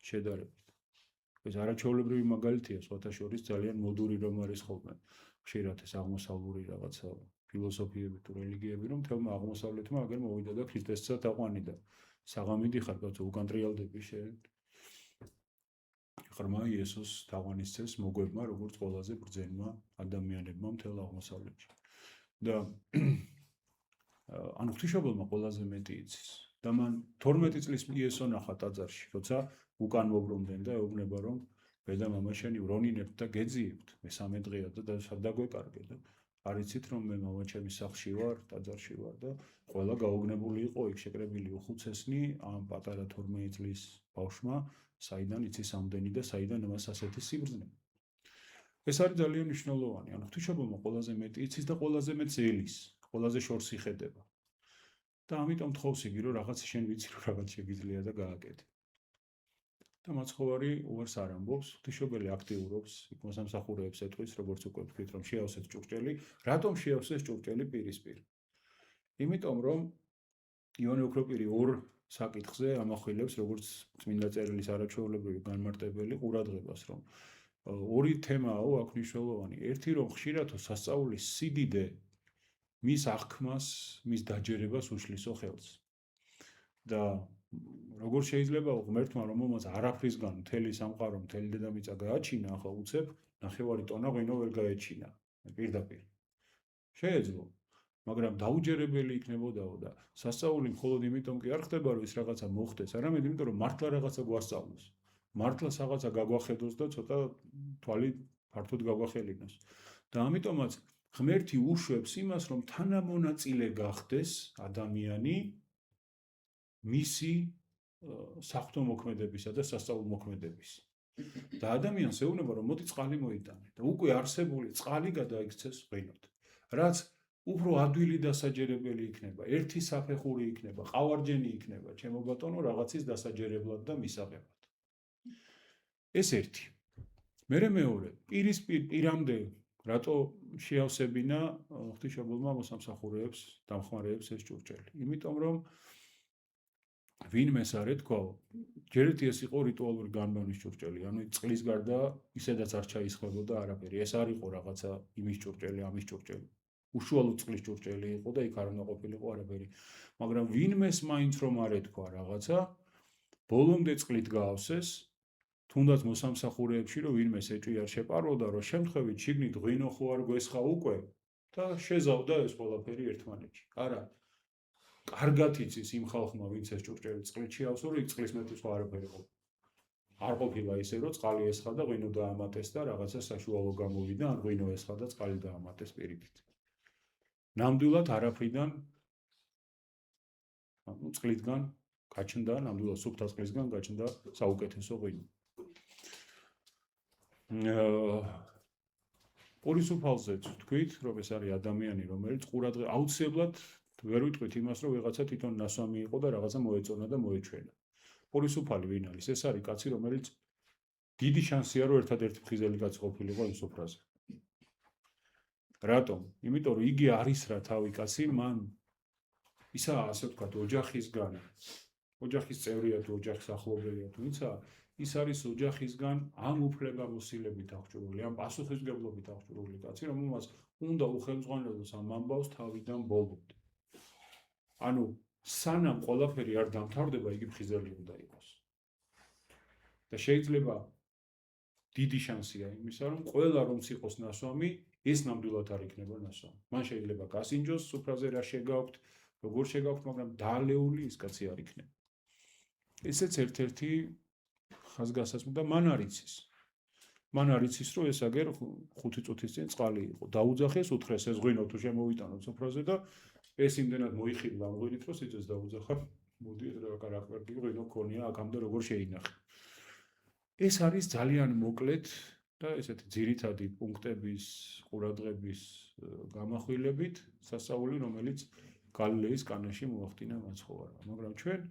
Speaker 1: შედარებით. ეს არაჩვეულებრივი მაგალითია, სხვათა შორის ძალიან მოდური რომ არის ხოლმე. ხშირად ეს აღმოსავლური რაღაცა ფილოსოფიები თუ რელიგიები, რომ თელმა აღმოსავლეთმა აგერ მოვიდა და ქრისტესსაც დაყვანიდა. საღამიდი ხარ, კაცო, უკან ტრიალდები შენ. ღრმა იესოს თაყვანისცემს მოგვებმა, როგორც ყველაზე ბრძენმა ადამიანებმა მთელ აღმოსავლეთში. და ანუ ღვთისმშობელმა ყველაზე მეტი იცის. და მან 12 წლის იესო ნახა ტაძარში, როცა უკან მობრუნდნენ და ეუბნება, რომ ბედა მამა შენი ვრონინებთ და გეძიებთ, მესამე დღეა და საერთოდ და არ იცით რომ მე მამა ჩემის სახლში ვარ, ტაძარში ვარ და ყველა გაოგნებული იყო იქ შეკრებილი უხუცესნი ამ პატარა 12 წლის ბავშვმა, საიდან იცის ამდენი და საიდან მას ასეთი სიბრძნე. ეს არის ძალიან მნიშვნელოვანი, ანუ ღვთისმშობელმა ყველაზე მეტი იცის და ყველაზე მეტ ზელის, ყველაზე შორს იხედება. და ამიტომ თხოვს იგი რომ რაღაც შენ ვიცი რომ რაღაც შეგიძლია და გააკეთე. და მაცხოვარი უარს არ ამბობს, ღვთისმშობელი აქტიურობს, იქ მოსამსახურეებს ეტყვის, როგორც უკვე ვთქვით, რომ შეავსეთ ჭურჭელი, რატომ შეავსეს ჭურჭელი პირისპირ? იმიტომ რომ იონე ოქროპირი ორ საკითხზე ამახვილებს, როგორც წმინდა წერილის არაჩვეულებრივი განმარტებელი ყურადღებას, რომ ორი თემაა აქ მნიშვნელოვანი. ერთი რომ ხშირადო სასწაულის სიდიდე მის აღქმას, მის დაჯერებას უშლისო ხელს. და როგორ შეიძლება ღმერთმა რომელმაც არაფრისგან მთელი სამყარო, მთელი დედამიწა გააჩინა, ახლა უცებ ნახევარი ტონა ღვინო ვერ გაეჩინა. პირდაპირ. შეიძლება, მაგრამ დაუჯერებელი იქნებოდაო და სასწაული მხოლოდ იმიტომ კი არ ხდება, რომ ის რაღაცა მოხდეს, არამედ იმიტომ რომ მართლა რაღაცა გვასწავლოს. მართლა რაღაცა გაგვახედოს და ცოტა თვალი ფართოდ გაგვახელინოს. და ამიტომაც ღმერთი უშვებს იმას, რომ თანამონაწილე გახდეს ადამიანი მისი საღვთო მოქმედებისა და სასწაულ მოქმედების. და ადამიანს ეუბნება, რომ მოდი წყალი მოიტანე და უკვე არსებული წყალი გადაიქცეს ღვინოდ. რაც უფრო ადვილი დასაჯერებელი იქნება, ერთი საფეხური იქნება, ყავარჯენი იქნება, ჩემო ბატონო, რაღაცის დასაჯერებლად და მისაღებად. ეს ერთი. მერე მეორე, პირამდე რატო შეავსებინა ღვთისმშობელმა მოსამსახურეებს, დამხმარეებს ეს ჭურჭელი? იმიტომ რომ ვინმეს არ ეთქვაო, ჯერეთი ეს იყო რიტუალური განმევნის ჭურჭელი, ანუ წყლის გარდა ისედაც არ ჩაისხმებოდა არაფერი. ეს არ იყო რაღაცა იმის ჭურჭელი, ამის ჭურჭელი. უშუალოდ წყლის ჭურჭელი იყო და იქ არ უნდა ყოფილიყო არაფერი. მაგრამ ვინმეს მაინც რომ არ ეთქვა რაღაცა, ბოლომდე წყლით გაავსეს თუნდაც მოსამსახურეებში რომ ვინმე ეჭვი არ შეპარვოდა, რომ შემთხვევით შიგნით ღვინო ხო არ გვესხა უკვე და შეზავდა ეს ყველაფერი ერთმანეთში. არა. კარგად იცის იმ ხალხმა, ვინც ეს ჭურჭელი წყლით შეავსო, რომ წყლის მეტი სხვა არაფერი ყოფილა. არ ყოფილა ისე, რომ წყალი ესხა და ღვინო დაამატეს და რაღაცა საშუალო გამოვიდა, ან ღვინო ესხა და წყალი დაამატეს პირიქით. ნამდვილად არაფრიდან წყლისგან გაჩნდა, ნამდვილად სუფთა წყლისგან გაჩნდა საუკეთესო ღვინო. პურის უფალზეც თქვით, რომ ეს არის ადამიანი, რომელიც ყურადღება აუცილებლად ვერ ვიტყვით იმას, რომ ვიღაცა თვითონ ნასვამი იყო და რაღაცა მოეწონა და მოეჩვენა. პურის უფალი ვინ არის? ეს არის კაცი, რომელიც დიდი შანსია, რომ ერთადერთი ფხიზელი კაცი ყოფილიყო იმ სუფრაზე. რატომ? იმიტომ, რომ იგი არის რა თავი კაცი, მან ისაა, ასე ვთქვათ, ოჯახისგან, ოჯახის წევრია თუ ოჯახის ახლობელია თუ ვინცა, ის არის ოჯახისგან ამ უფლებამოსილებით აღჭურვილი, ამ პასუხისმგებლობით აღჭურვილი კაცი, რომელმაც უნდა უხელმძღვანელოს ამ ამბავს თავიდან ბოლომდე. ანუ სანამ ყველაფერი არ დამთავრდება, იგი ფხიზელი უნდა იყოს. და შეიძლება დიდი შანსია იმისა, რომ ყველა რომც იყოს ნასვამი, ეს ნამდვილად არ იქნება ნასვამი. მან შეიძლება გასინჯოს სუფრაზე რა შეგაქვთ, როგორ შეგაქვთ, მაგრამ დალეული ის კაცი არ იქნება. ესეც ერთ-ერთი ხაზგასაცმელი და მან არ იცის. მან არ იცის, რომ ეს აგერ 5 წუთის წინ წყალი იყო. დაუძახეს, უთხრეს ეს ღვინო თუ შემოვიტანოთ სუფრაზე და ეს იმდენად მოიხიბლა ამ ღვინით, რომ სიძეს დაუძახა. მოდი რა კარაკვერდი ღვინო ქონია აქამდე როგორ შეინახე. ეს არის ძალიან მოკლედ და ესეთი ძირითადი პუნქტების, ყურადღების გამახვილებით სასწაული, რომელიც გალილეის კანაში მოახდინა მაცხოვარმა. მაგრამ ჩვენ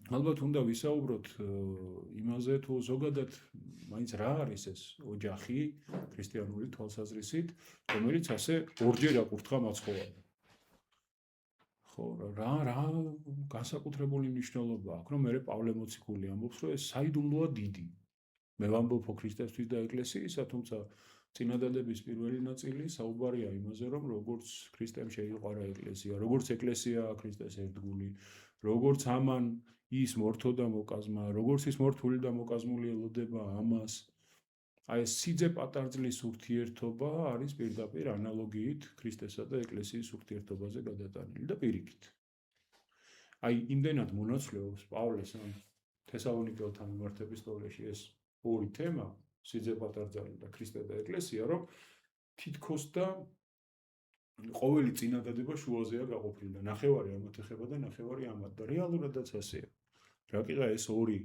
Speaker 1: ალბათ უნდა ვისაუბროთ იმაზე, თუ ზოგადად მაინც რა არის ეს ოჯახი ქრისტიანული თვალსაზრისით, რომელიც ასე ორჯერ აკურთხა მაცხოვარმა. ხო, რა განსაკუთრებული მნიშვნელობა აქვს, რომ მე პავლე მოციქული ამბობს, რომ ეს საიდუმლოა დიდი. მე ვამბობ ქრისტესთვის და ეკლესიისა, თუმცა წინადადების პირველი ნაწილი საუბარია იმაზე, რომ როგორც ქრისტემ შეიყვარა ეკლესია, როგორც ეკლესია ქრისტეს ერთგული, როგორც ამან ის მორთო და მოკაზმა, როგორც ის მორთული და მოკაზმული ელოდება ამას. აი ეს სიძე პატარძლის ურთიერთობა არის პირდაპირ ანალოგიით ქრისტესა და ეკლესიის ურთიერთობაზე გადატანილი და პირიქით. აი იმდენად მონაცვლეობს პავლეს ამ თესალონიკელთან მიმართ ეპისტოლეში ეს ორი თემა, სიძე პატარძალი და ქრისტე და ეკლესია, რომ თითქოს და ყოველი წინადადება შუაზეა გაყოფილი და ნახევარი ამათ ეხება და ნახევარი ამათ და რეალურადაც ასეა. რაკიღა ეს ორი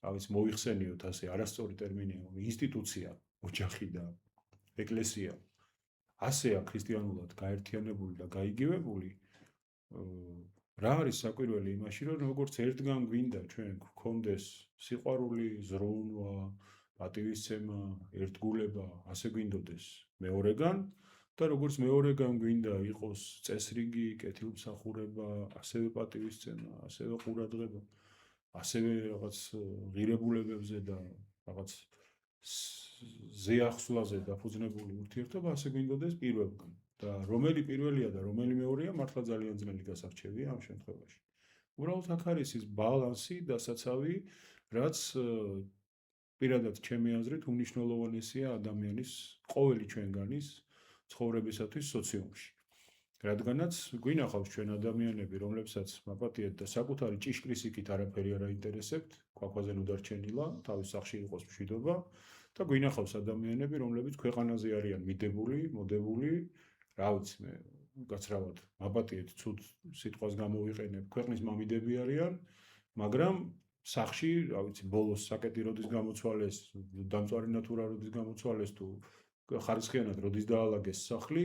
Speaker 1: ამის მოიხსენიოთ ასე არასწორი ტერმინია, ინსტიტუცია, ოჯახი და ეკლესია. ასეა ქრისტიანულად გაერთიანებული და გაიგივებული. რა არის საკვირველი იმაში, რომ როგორც ერთგან გვინდა ჩვენ გვქონდეს სიყვარული, ზრუნვა, პატივისცემა, ერთგულება, ასე გვინდოდეს მეორეგან და როგორც მეორეგან გვინდა იყოს წესრიგი, კეთილმსახურება, ასევე პატივისცემა, ასევე ყურადღება, ასევე რაღაც ღირებულებებზე და რაღაც ზეახსვლაზე დაფუძნებული ურთიერთობა, ასე გვინდოდეს პირველგან. და რომელი პირველია და რომელი მეორეა, მართლა ძალიან ძნელი გასარჩევია ამ შემთხვევაში. უბრალოდ აქ არის ის ბალანსი და საცავი, რაც პირადად ჩემი აზრით უმნიშვნელოვანესია ადამიანის ყოველი ჩვენგანის ცხოვრებისათვის სოციუმში. რადგანაც გვინახავს ჩვენ ადამიანები, რომლებსაც მაპატიეთ და საკუთარი ჭიშკრის იქით არაფერი არ აინტერესებთ, ქვაქვაზე ნუ დარჩენილა, თავის სახლში იყოს მშვიდობა და გვინახავს ადამიანები, რომლებიც ქვეყანაზე არიან მიდებული, მოდებული, რა ვიცი მე, გაცრავად მაპატიეთ ცუდ სიტყვას გამოვიყენებ, ქვეყნის მამიდები არიან, მაგრამ სახლში, რა ვიცი, ბოლოს საკეტი როდის გამოცვალეს, დამწვარი ნატურა როდის გამოცვალეს თუ ხარისხიანად როდის დაალაგეს სახლი,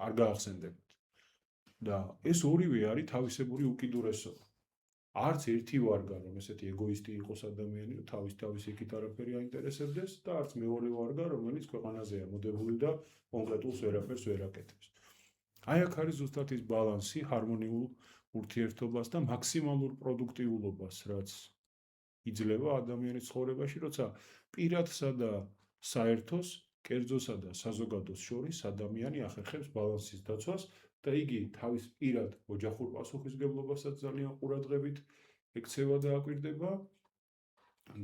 Speaker 1: არ გაახსენდებათ. და ეს ორივე არის თავისებური უკიდურესობა. არც ერთი ვარგა, რომ ესეთი ეგოისტი იყოს ადამიანი, რომ თავის იქით არაფერი აინტერესებდეს და არც მეორე ვარგა, რომელიც ქვეყანაზეა მოდებული და კონკრეტულს ვერაფერს ვერ აკეთებს. აი აქ არის ზუსტად ის ბალანსი ჰარმონიულ ურთიერთობას და მაქსიმალურ პროდუქტიულობას, რაც იძლევა ადამიანის ცხოვრებაში, როცა პირადსა და საერთოს, კერძოსა და საზოგადოს შორის ადამიანი ახერხებს ბალანსის დაცვას და იგი თავის პირად ოჯახურ პასუხისმგებლობასაც ძალიან ყურადღებით ექცევა და აკვირდება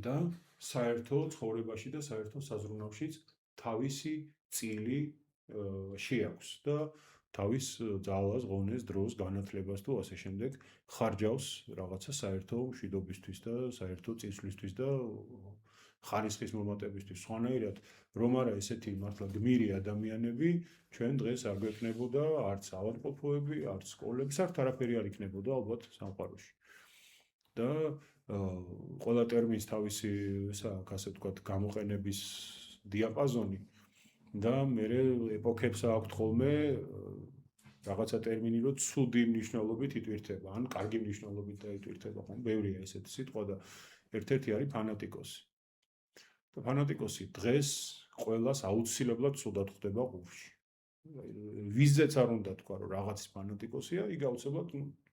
Speaker 1: და საერთო ცხოვრებაში და საერთო საზრუნავშიც თავისი წილი შეაქვს და თავის ძალას, ღონეს, დროს, განათლებას თუ ასე შემდეგ ხარჯავს რაღაცა საერთო მშვიდობისთვის და საერთო წინსვლისთვის და ხარისხის მომატებისთვის. სხვანაირად, რომ არა ესეთი მართლა გმირი ადამიანები, ჩვენ დღეს არ გვექნებოდა არც ავადმყოფოები, არც სკოლები, საერთოდ არაფერი არ იქნებოდა ალბათ სამყაროში. და ყველა ტერმინს თავისი, ასე ვთქვათ, გამოყენების დიაპაზონი და მე ეპოქებს აქვთ ხოლმე რაღაცა ტერმინი, რომ ცუდი მნიშვნელობით იტვირთება, ან კარგი მნიშვნელობით დაიტვირთება, ხომ? ბევრია ესეთი სიტყვა და ერთ-ერთი არის ფანატიკოსი. და ფანატიკოსი დღეს ყველას აუცილებლად ცუდად ხვდება ყურში. ვიზეც არ უნდა თქვა, რომ რაღაცის ფანატიკოსია, იგი აუცილებლად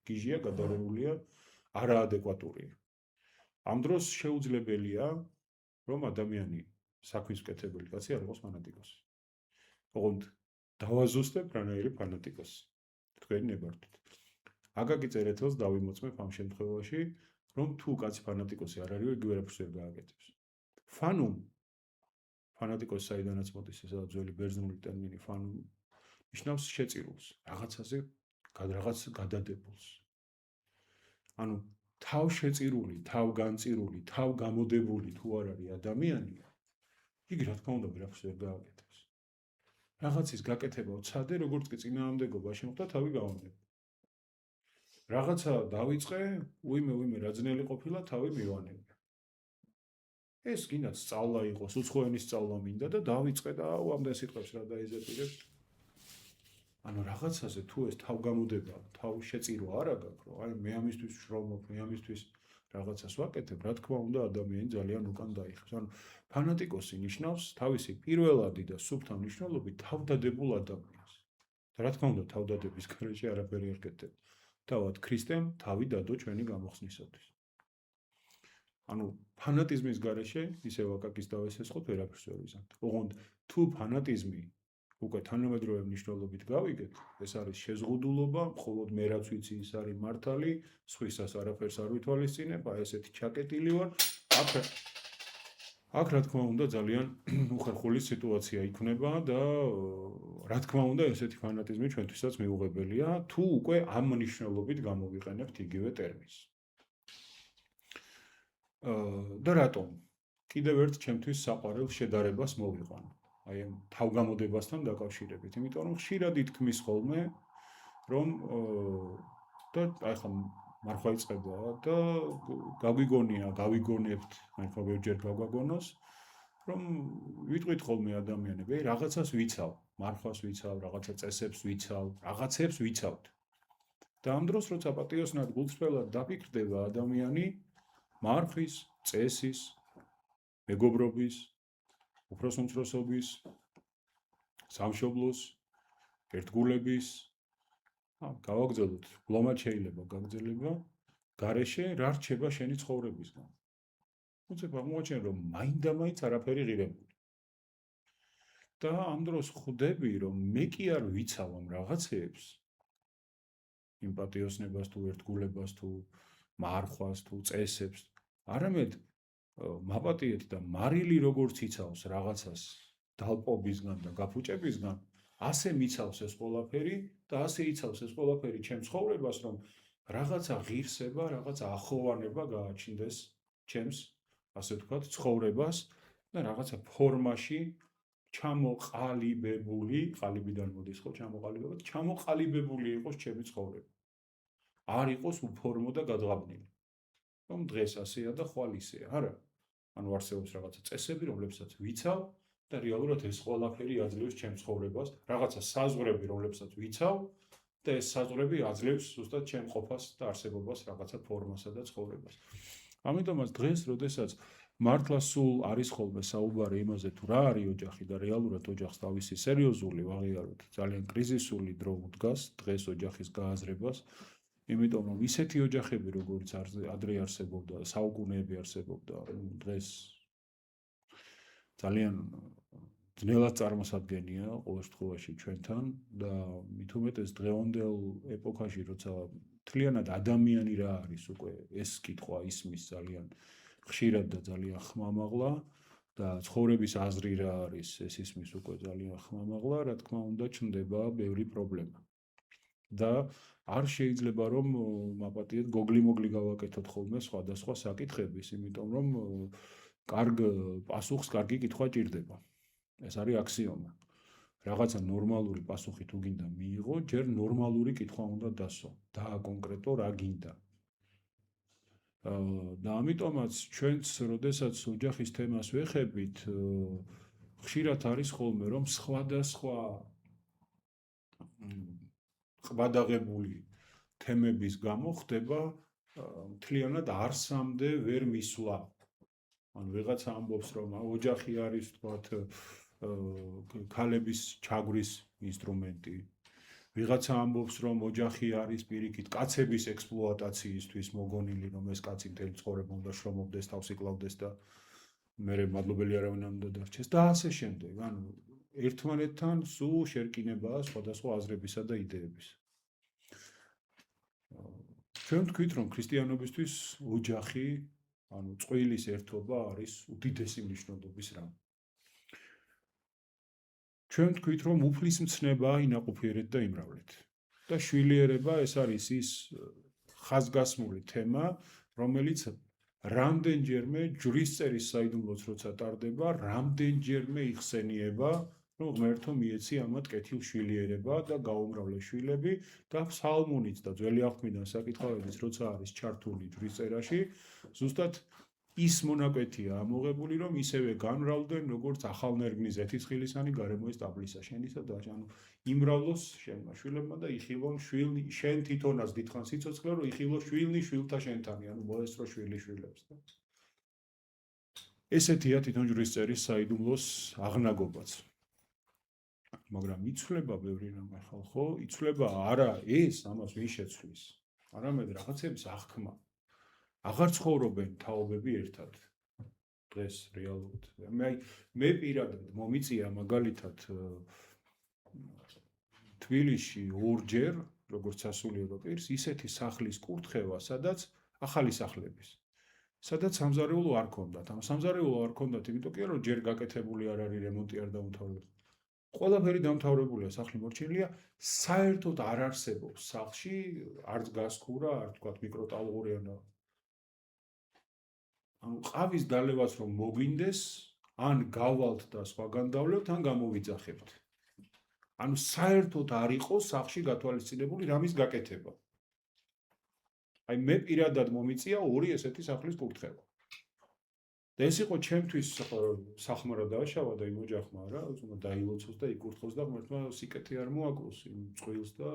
Speaker 1: გიჟია, გადარებულია, არაადეკვატურია. ამ დროს შეუძლებელია, რომ ადამიანი საქმის მკეთებელი კაცი არ იყოს ფანატიკოსი. ოღონდ დავაზუსტებ რანაირი ფანატიკოსი. თქვენი ნებართვით. აკაკი წერეთელს დავიმოწმებ ამ შემთხვევაში, რომ თუ კაცი ფანატიკოსი არ არის, იგი ვერაფერს ვერ გააკეთებს. ფანუმ ფანატიკოსი საიდანაც მოდის ესა ძველი ბერძნული ტერმინი ფანუმ ნიშნავს შეწირულს, რაღაცაზე რაღაც გადადებულს. ანუ თავშეწირული, თავგანწირული, თავგამოდებული თუ არ არის ადამიანი, იგი რა თქმა უნდა ვერაფერს ვერ გააკეთებს. რაღაცის გაკეთება ვცადე, როგორც კი წინააღმდეგობა შემოხდა, თავი გავანებ. რაღაცა დავიწყე, უიმე რა ძნელი ყოფილა, თავი მივანებ. ეს კიდაც სწავლა იყოს, უცხოენის სწავლა მინდა და დავიწყე და ამდენ სიტყვებს რა დაიზეპირებ. ანუ რაღაცაზე თუ ეს თავგამოდება, თავშეწირვა არა გაქვს, რომ აი მე ამისთვის ვშრომობ, მე ამისთვის რაღაცას ვაკეთებ, რა თქმა უნდა ადამიანი ძალიან უკან დაიხევს. ანუ ფანატიკოსი ნიშნავს თავისი პირველადი და სუფთა მნიშვნელობით თავდადებულ ადამიანს. და რა თქმა უნდა თავდადების გარეშე არაფერი არ გეტდება. თავად ქრისტემ თავი დადო ჩვენი გამოხსნისათვის. ანუ ფანატიზმის გარეშე ისევ აკაკის დავესესხოთ ვერაფერს ვერ ვიზამთ. ოღონდ თუ ფანატიზმი უკვე თანამედროვე მნიშვნელობით გავიგეთ, ეს არის შეზღუდულობა, მხოლოდ მე რაც ვიცი ის არის მართალი, სხვისას არაფერს არ ვითვალისწინებ, აი ესეთი ჩაკეტილი ვარ. აქ რა თქმა უნდა ძალიან უხერხული სიტუაცია იქნება და რა თქმა უნდა ესეთი ფანატიზმი ჩვენთვისაც მიუღებელია, თუ უკვე ამ მნიშვნელობით გამოვიყენებთ იგივე ტერმინს. და რატომ? კიდევ ერთ ჩემთვის საყვარელ შედარებას მოვიყვანო. აი ამ თავგამოდებასთან დაკავშირებით, იმიტომ რომ ხშირად ითქმის ხოლმე, რომ და აი ხა მარხვა იწყება და გაგვიგონია, გავიგონებთ, აი ხა ვერჯერ გავგაგონოს, რომ ვიტყვით ხოლმე ადამიანები, რაღაცას ვიცავ, მარხვას ვიცავ, რაღაცა წესებს ვიცავ, რაღაცებს ვიცავთ. და ამ დროს როცა პატიოსნად გულწრფელად დაფიქრდება ადამიანი მარხვის, წესის, მეგობრობის, უფროსუმცროსობის, სამშობლოს, ერთგულების, გავაგრძელოთ, ბლომად შეიძლება გაგრძელება, გარეშე რა რჩება შენი ცხოვრებისგან. უცებ აღმოაჩენ, რომ მაინდამაინც არაფერი ღირებული. და ამ დროს ხვდები, რომ მე კი არ ვიცავ ამ რაღაცეებს, იმ პატიოსნებას თუ ერთგულებას თუ მარხვას თუ წესებს, არამედ მაპატიეთ და მარილი როგორც იცავს რაღაცას დალპობისგან და გაფუჭებისგან, ასე მიცავს ეს ყველაფერი და ასე იცავს ეს ყველაფერი ჩემ ცხოვრებას, რომ რაღაცა ღირსება, რაღაცა ახოვანება გააჩნდეს ჩემს, ასე ვთქვათ, ცხოვრებას და რაღაცა ფორმაში ჩამოყალიბებული, ყალიბიდან მოდის ხო ჩამოყალიბება, ჩამოყალიბებული იყოს ჩემი ცხოვრება. არ იყოს უფორმო და გადღაბნილი. რომ დღეს ასეა და ხვალ ისეა, არა? ანუ არსებობს რაღაცა წესები, რომლებსაც ვიცავ და რეალურად ეს ყველაფერი აძლევს ჩემს ცხოვრებას, რაღაცა საზღვრები, რომლებსაც ვიცავ და ეს საზღვრები აძლევს ზუსტად ჩემ ყოფას და არსებობას, რაღაცა ფორმასა და ცხოვრებას. ამიტომაც დღეს, როდესაც მართლა სულ არის ხოლმე საუბარი იმაზე, თუ რა არის ოჯახი და რეალურად ოჯახს თავისი სერიოზული, ვაღიაროთ, ძალიან კრიზისული დრო უდგას დღეს ოჯახის გააზრებას. იმიტომ რომ ისეთი ოჯახები, როგორც ადრე არსებობდა, საუკუნეები არსებობდა, დღეს ძალიან ძნელად წარმოსადგენია ყოველ შემთხვევაში ჩვენთან და მით უმეტეს დღევანდელ ეპოქაში, როცა მთლიანად ადამიანი რა არის უკვე ეს კითხვა ისმის ძალიან ხშირად და ძალიან ხმამაღლა და ცხოვრების აზრი რა არის, ეს ისმის უკვე ძალიან ხმამაღლა, რა თქმა უნდა, ჩნდება ბევრი პრობლემა. და არ შეიძლება რომ მაპატიეთ გოგლი-მოგლი გავაკეთოთ ხოლმე სხვადასხვა საკითხების, იმიტომ რომ კარგ პასუხს კარგი კითხვა ჭირდება. ეს არის აქსიომა. რაღაცა ნორმალური პასუხი თუ გინდა მიიღო, ჯერ ნორმალური კითხვა უნდა დასო. დააკონკრეტო რა გინდა. და ამიტომაც ჩვენც როდესაც ოჯახის თემას ვეხებით, ხშირად არის ხოლმე რომ სხვადასხვა ყბადაღებული თემების გამო ხდება მთლიანად არსამდე ვერ მისვლა. ან ვიღაცა ამბობს რომ ოჯახი არის თქვათ ქალების ჩაგვრის ინსტრუმენტი. ვიღაცა ამბობს რომ ოჯახი არის პირიქით კაცების ექსპლუატაციისთვის მოგონილი, რომ ეს კაცი მთელი ცხოვრება უნდა შრომობდეს, თავს იკლავდეს და მერე მადლობელი არავინ არ უნდა დარჩეს და ასე შემდეგ. ანუ ერთმანეთთან სულ შერკინებაა სხვადასხვა აზრებისა და იდეების. ჩვენ ვთქვით რომ ქრისტიანობისთვის ოჯახი, ანუ წყვილის ერთობა არის უდიდესი მნიშვნელობის რამ. ჩვენ ვთქვით რომ უფლისმცნებაა ინაყოფიერეთ და იმრავლეთ. და შვილიერება ეს არის ის ხაზგასმული თემა, რომელიც რამდენჯერმე ჯვრისწერის საიდუმლოც როცა ტარდება, რამდენჯერმე იხსენიება, რომ ღმერთო მიეცი ამათ კეთილშვილიერება და გაუმრავლე შვილები და ფსალმუნიც და ძველი აღთქმიდან საკითხავებიც როცა არის ჩართული ჯვრისწერაში, ზუსტად ის მონაკვეთია ამოღებული, რომ ისევე განმრავლდნენ, როგორც ახალნერგნის ეთისხილისანი გარემოის ტაბლისა შენისა და ანუ იმრავლოს შენმა შვილებმა და იხილონ შენ თვითონაც დიდხანს სიცოცხლე, რომ იხილო შვილნი შვილთა შენთანი, ანუ მოესწრო შვილი შვილებს. ესეთია თვითონ ჯვრისწერის საიდუმლოს აღნაგობაც. მაგრამ იცვლება ბევრი რამ ახალ, იცვლება არა ეს ამას ვინ შეცვლის, არამედ რაღაცების აღქმა. აღარ ცხოვრობენ თაობები ერთად დღეს რეალურად. მე პირადად მომიწია მაგალითად თბილისში ორჯერ, როგორც სასულიერო პირს, ისეთი სახლის კურთხევა, სადაც ახალი სახლების, სადაც სამზარეულო არ ქონდათ. ამ სამზარეულო არ ქონდათ, იმიტომ კი რომ ჯერ გაკეთებული არ არის, რემონტი არ დაუმთავრებია. ყველაფერი დამთავრებულია, სახლი მორჩენილია, საერთოდ არ არსებობს სახლში არც გასქურა, არ თქვათ მიკროტალღური ანა. ანუ ყავის დალევაც რომ მოგვინდეს, ან გავალთ და სხვაგან დავლევთ, ან გამოვიძახებთ. ანუ საერთოდ არ იყოს სახლში გათვალისწინებული რამის გაკეთება. აი მე პირადად მომიწია ორი ესეთი სახლის კურთხევა. და ეს იყო ჩემთვის სახმარა დააშავა და იმ ოჯახმა რა, უცბად დაილოცოს და იკურთხოს და ღმერთმა სიკეთე არ მოაკლოს იმ წყვილს და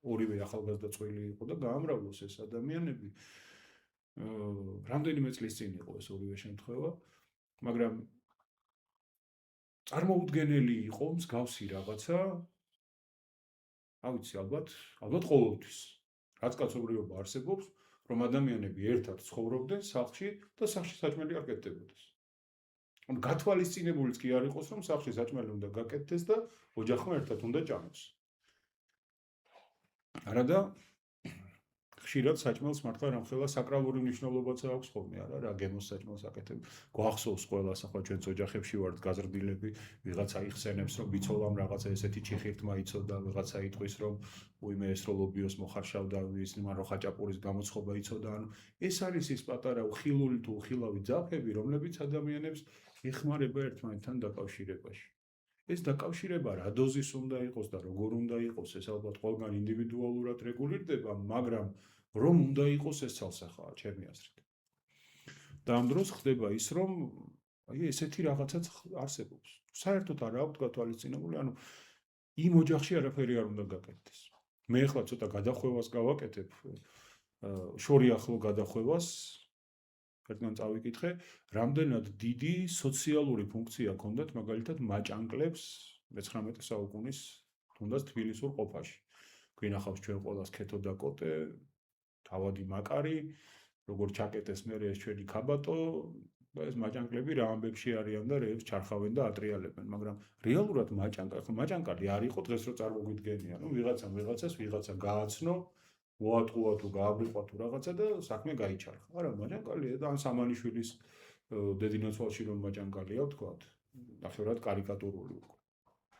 Speaker 1: ორივე ახალგაზრდა წყვილი იყო და გაამრავლოს ეს ადამიანები. რამდენიმე წლის წინ იყო ეს ორივე შემთხვევა, მაგრამ წარმოუდგენელი იყო მსგავსი რაღაცა, არ ვიცი, ალბათ ყოველთვის, რაც კაცობრიობა არსებობს, რომ ადამიანები ერთად ცხოვრობდნენ სახლში და სახლში საჭმელი არ კეთდებოდეს. ანუ გათვალისწინებულიც კი არ იყოს, რომ სახლში საჭმელი უნდა გაკეთდეს და ოჯახმა ერთად უნდა ჭამოს. არადა ხშირად საჭმელს მართლა რამხელა საკრალური მნიშვნელობაც აქვს ხოლმე, არა, რა გემოს საჭმელს აკეთებ. გვახსოვს ყველას, ახლა ჩვენც ოჯახებში ვართ გაზრდილები, ვიღაცა იხსენებს, რომ ბიცოლამ რაღაცა ესეთი ჩიხირთმა იცოდა, ვიღაცა იტყვის, რომ უიმე ეს რო ლობიოს მოხარშავდა, ის მან რო ხაჭაპურის გამოცხობა იცოდა, ანუ ეს არის ის პატარა უხილული თუ უხილავი ძაფები, რომლებიც ადამიანებს ეხმარება ერთმანეთთან დაკავშირებაში. ეს დაკავშირება რა დოზის უნდა იყოს და როგორ უნდა იყოს, ეს ალბათ ყველგან ინდივიდუალურად რეგულირდება, მაგრამ რომ უნდა იყოს ეს ცალსახაა, ჩემი აზრით. და ამ დროს ხდება ის, რომ აი ესეთი რაღაცაც არსებობს. საერთოდ არ აქვს გათვალისწინებული, ანუ იმ ოჯახში არაფერი არ უნდა გაკეთდეს. მე ახლა ცოტა გადახვევას გავაკეთებ, შორიახლო გადახვევას, ერთმან წავიკითხე, რამდენად დიდი სოციალური ფუნქცია ჰქონდათ მაგალითად მაჭანკლებს მე-19 საუკუნის თუნდაც თბილისურ ყოფაში. გვინახავს ჩვენ ყველას ქეთო და კოტე, თავადი მაკარი, როგორ ჩაკეტეს მერე ეს ჩვენი ქაბატო და ეს მაჭანკლები რა ამბებში არიან და რეებს ჩარხავენ და ატრიალებენ, მაგრამ რეალურად მაჭანკალი არ იყო დღეს რო წარმოგვიდგენია, ну ვიღაცა გააცნო მოატყუა თუ გააბრიყვა თუ რაღაცა და საქმე გაიჩარხა. არა, მაჭანკალია და ან სამანიშვილის დედინაცვალში რომ მაჭანკალია ვთქვათ, ნახევრად კარიკატურული უკვე.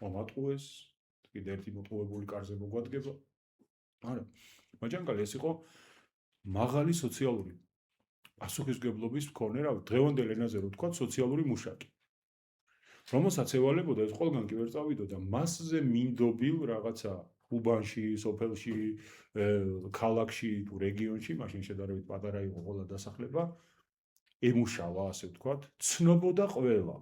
Speaker 1: მომატყუეს, კიდე ერთი მოტყუებული კარზე მოგვადგება. არა, მაჭანკალი ეს იყო მაღალი სოციალური პასუხისმგებლობის მქონე, რა დღევანდელ ენაზე რო ვთქვათ, სოციალური მუშაკი. რომელსაც ევალებოდა ეს ყველგან კი ვერ წავიდოდა მასზე მინდობილ რაღაცა უბანში, სოფელში, ქალაქში თუ რეგიონში, მაშინ შედარებით პატარა იყო ყველა დასახლება, ემუშავა, ასე ვთქვათ, ცნობოდა ყველა.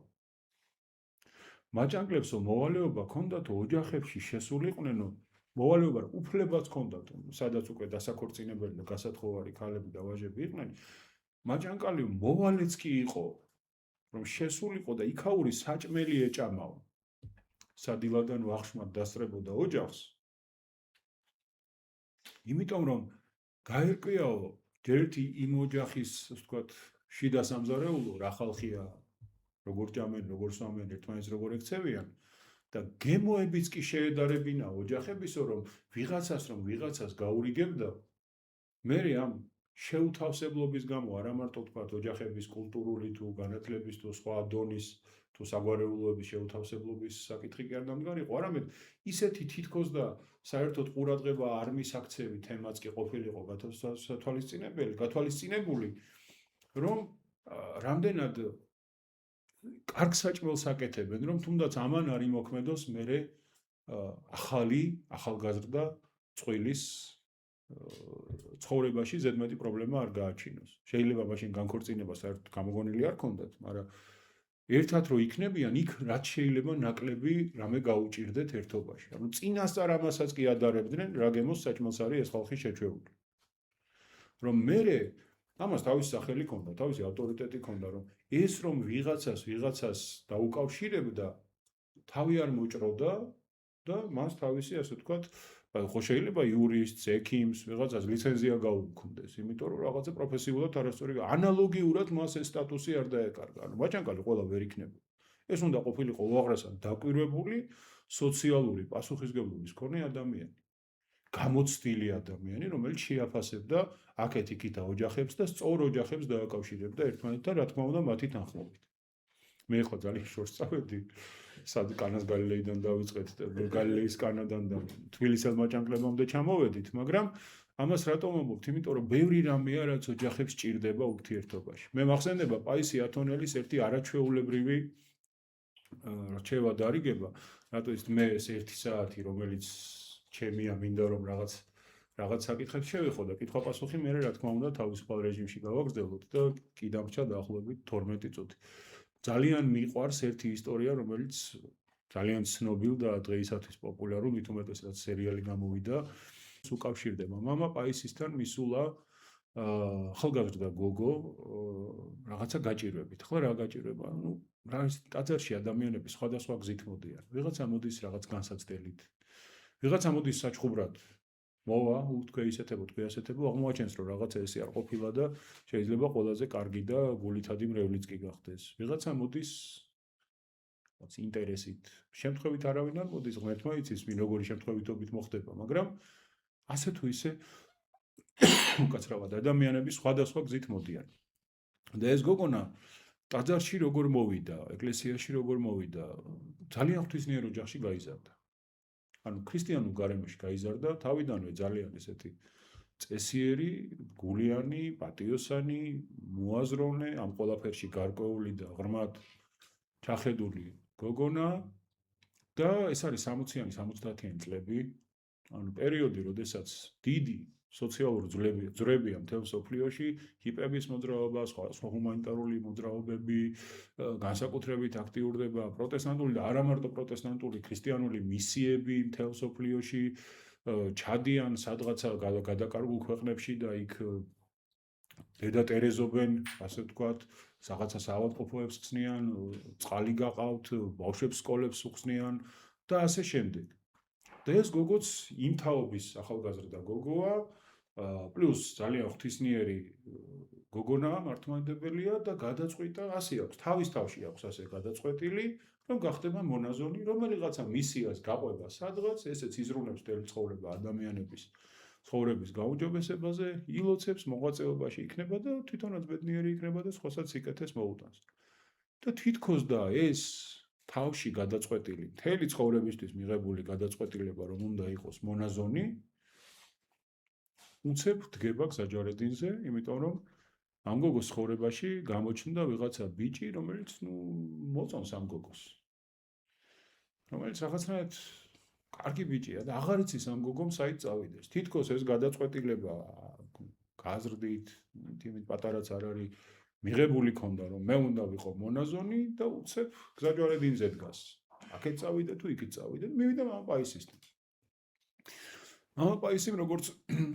Speaker 1: მაჭანკლებსო მოვალეობა ჰქონდათ ოჯახებში შესულიყვნენ, მოვალეობა უფლებაც ჰქონდათ, სადაც უკვე დასაქორწინებელი და გასათხოვარი ქალები და ვაჟები იყვნენ, მაჭანკალი მოვალეც კი იყო, რომ შესულიყო და იქაური საჭმელი ეჭამაო. სადილადან ვახშმად დასწრებოდა ოჯახს. იმიტომ რომ გაერკვიაო ერთი იმ ოჯახის, ასე ვთქვათ, შიდა სამზარეულო რა ხალხია, როგორ ჭამენ, როგორ სვამენ, ერთმანეთს როგორ ექცევიან და გემოებიც კი შეედარებინა ოჯახებისო, რომ ვიღაცას გაურიგებდა, მე ამ შეუთავსებლობის გამო არა მარტო ვთქვათ ოჯახების კულტურული თუ განათლების თუ სხვა დონის თუ საგვარეულოების შეუთავსებლობის საკითხი კი არ დამდგარიყო, არამედ ისეთი თითქოს და საერთოდ ყურადღება არ მისაქცევი თემაც კი ყოფილიყო გათვალისწინებული, რომ რამდენად კარგ საჭმელს აკეთებენ, რომ თუნდაც ამან არ იმოქმედოს მერე ახალგაზრდა წყვილის ცხოვრებაში ზედმეტი პრობლემა არ გააჩინოს. შეიძლება მაშინ განქორწინება საერთოდ გამოგონილი არ ქონდათ, მაგრამ ერთად რო იქნებიან, იქ რაც შეიძლება ნაკლები რამე გაუჭირდეთ ერთობაში. ანუ წინასწარ ამასაც კი ადარებდნენ, რა გემოს საჭმელს არის ეს ხალხი შეჩვეული. რომ მერე ამას თავისი სახელი ქონდა, თავისი ავტორიტეტი ქონდა, რომ ეს რომ ვიღაცას დაუკავშირებდა, თავი არ მოჭროდა და მას თავისი, ასე ვთქვათ, ხო შეიძლება იურისტს, ექიმს, ვიღაცას ლიცენზია გაუქმდეს, იმიტომ რომ რაღაცა პროფესიულად არასწორი ანალოგიურად მას ეს სტატუსი არ დაეკარგა. ანუ მაჭანკალი ყველა ვერ იქნება. ეს უნდა ყოფილიყო უაღრესად დაკვირვებული, სოციალური პასუხისმგებლობის მქონე ადამიანი. გამოცდილი ადამიანი, რომელიც შეაფასებდა აქეთ-იქით ოჯახებს და სწორ ოჯახებს დააკავშირებდა ერთმანეთთან, რა თქმა უნდა, მათი თანხმობით. მე ხო ძალიან შორს წავედი, სად კანას გალილეიდან დავიწყეთ, გალილეის კანადან და თბილისელ მაჭანკლებამდე ჩამოვედით, მაგრამ ამას რატომ ვამბობთ? იმიტომ რომ ბევრი რამეა, რაც ოჯახებს ჭირდება ურთიერთობაში. მე მახსენდება პაისი ათონელის ერთი არაჩვეულებრივი რჩევა დარიგება, რატო ის მე ეს 1 საათი, რომელიც ჩემია მინდა რომ რაღაც საკითხებს შევეხო და კითხვა-პასუხი მე რა თქმა უნდა თავისუფალ რეჟიმში გავაგრძელოთ და კი დამრჩა დაახლოებით 12 წუთი. ძალიან მიყვარს ერთი ისტორია, რომელიც ძალიან ცნობილ და დღეისათვის პოპულარულ, მით უმეტესად სერიალი გამოვიდა, უკავშირდება მამა პაისისთან მისულა ახალგაზრდა გოგო რაღაცა გაჭირვებით. ხო რა გაჭირვება? ნუ რა ის ტაძარში ადამიანები სხვადასხვა გზით მოდიან. ვიღაცა მოდის რაღაც განსაცდელით. ვიღაცა მოდის საჩხუბრად. მოვა, უთქვე ისეთებო, თქვი ასეთებო, აღმოაჩენს რომ რაღაცა ესე არ ყოფილა და შეიძლება ყველაზე კარგი და გულითადი მრევლიც კი გახდეს. ვიღაცა მოდის რაც ინტერესით. შემთხვევით არავინ არ მოდის, ღმერთმა იცის, ვინ როგორი შემთხვევითობით მოხდება, მაგრამ ასე თუ ისე უკაცრავად ადამიანები სხვადასხვა გზით მოდიან. და ეს გოგონა ტაძარში როგორ მოვიდა, ეკლესიაში როგორ მოვიდა, ძალიან ღვთისმიერ ოჯახში გაიზარდა. ანუ ქრისტიანულ გარემოში გაიზარდა, თავიდანვე ძალიან ესეთი წესიერი, გულიანი, პატიოსანი, მოაზროვნე, ამ ყველაფერში გარკვეული და ღრმად ჩახედული გოგონა და ეს არის 60-იანი, 70-იანი წლები, ანუ პერიოდი, როდესაც დიდი სოციალური ძვრებია მთელ მსოფლიოში, ჰიპების მოძრაობა, სხვა ჰუმანიტარული მოძრაობები, განსაკუთრებით აქტიურდება პროტესტანტული და არა მარტო პროტესტანტული, ქრისტიანული მისიები მთელ მსოფლიოში, ჩადიან სადღაცა გადაკარგულ ქვეყნებში და იქ დედატერეზობენ, ასე ვთქვათ, რაღაცა საავადმყოფოებს ხსნიან, წყალი გაყავთ, ბავშვებს სკოლებს უხსნიან და ასე შემდეგ. და ეს გოგოც იმ თაობის ახალგაზრდა გოგოა, პლუს ძალიან ღვთისმიერი გოგონაა, მართლმადიდებელია და გადაწყვიტა, ასე აქვს, თავის თავში აქვს ასე გადაწყვეტილი, რომ გახდება მონაზონი, რომელიღაცა მისიას გაყვება სადღაც, ესეც იზრუნებს მთელი ცხოვრება ადამიანების ცხოვრების გაუმჯობესებაზე, ილოცებს მოღვაწეობაში იქნება და თვითონაც ბედნიერი იქნება და სხვასაც სიკეთეს მოუტანს. და თითქოს და ეს თავში გადაწყვეტილი, მთელი ცხოვრებისთვის მიღებული გადაწყვეტილება რომ უნდა იყოს მონაზონი, უცებ დგება გზაჯვარედინზე, იმიტომ რომ ამ გოგოს ცხოვრებაში გამოჩნდა ვიღაცა ბიჭი, რომელიც მოწონს ამ გოგოს. რომელიც რაღაცნაირად კარგი ბიჭია და აღარ იცის ამ გოგომ საით წავიდეს. თითქოს ეს გადაწყვეტილება გაზრდით, იმით პატარაც არ არის მიღებული ქონდა რომ მე უნდა ვიყო მონაზონი და უცებ გზაჯვარედინზე დგას. აქეთ წავიდე თუ იქით წავიდე, მივიდა მამა პაისისთან. მამა პაისიმ როგორც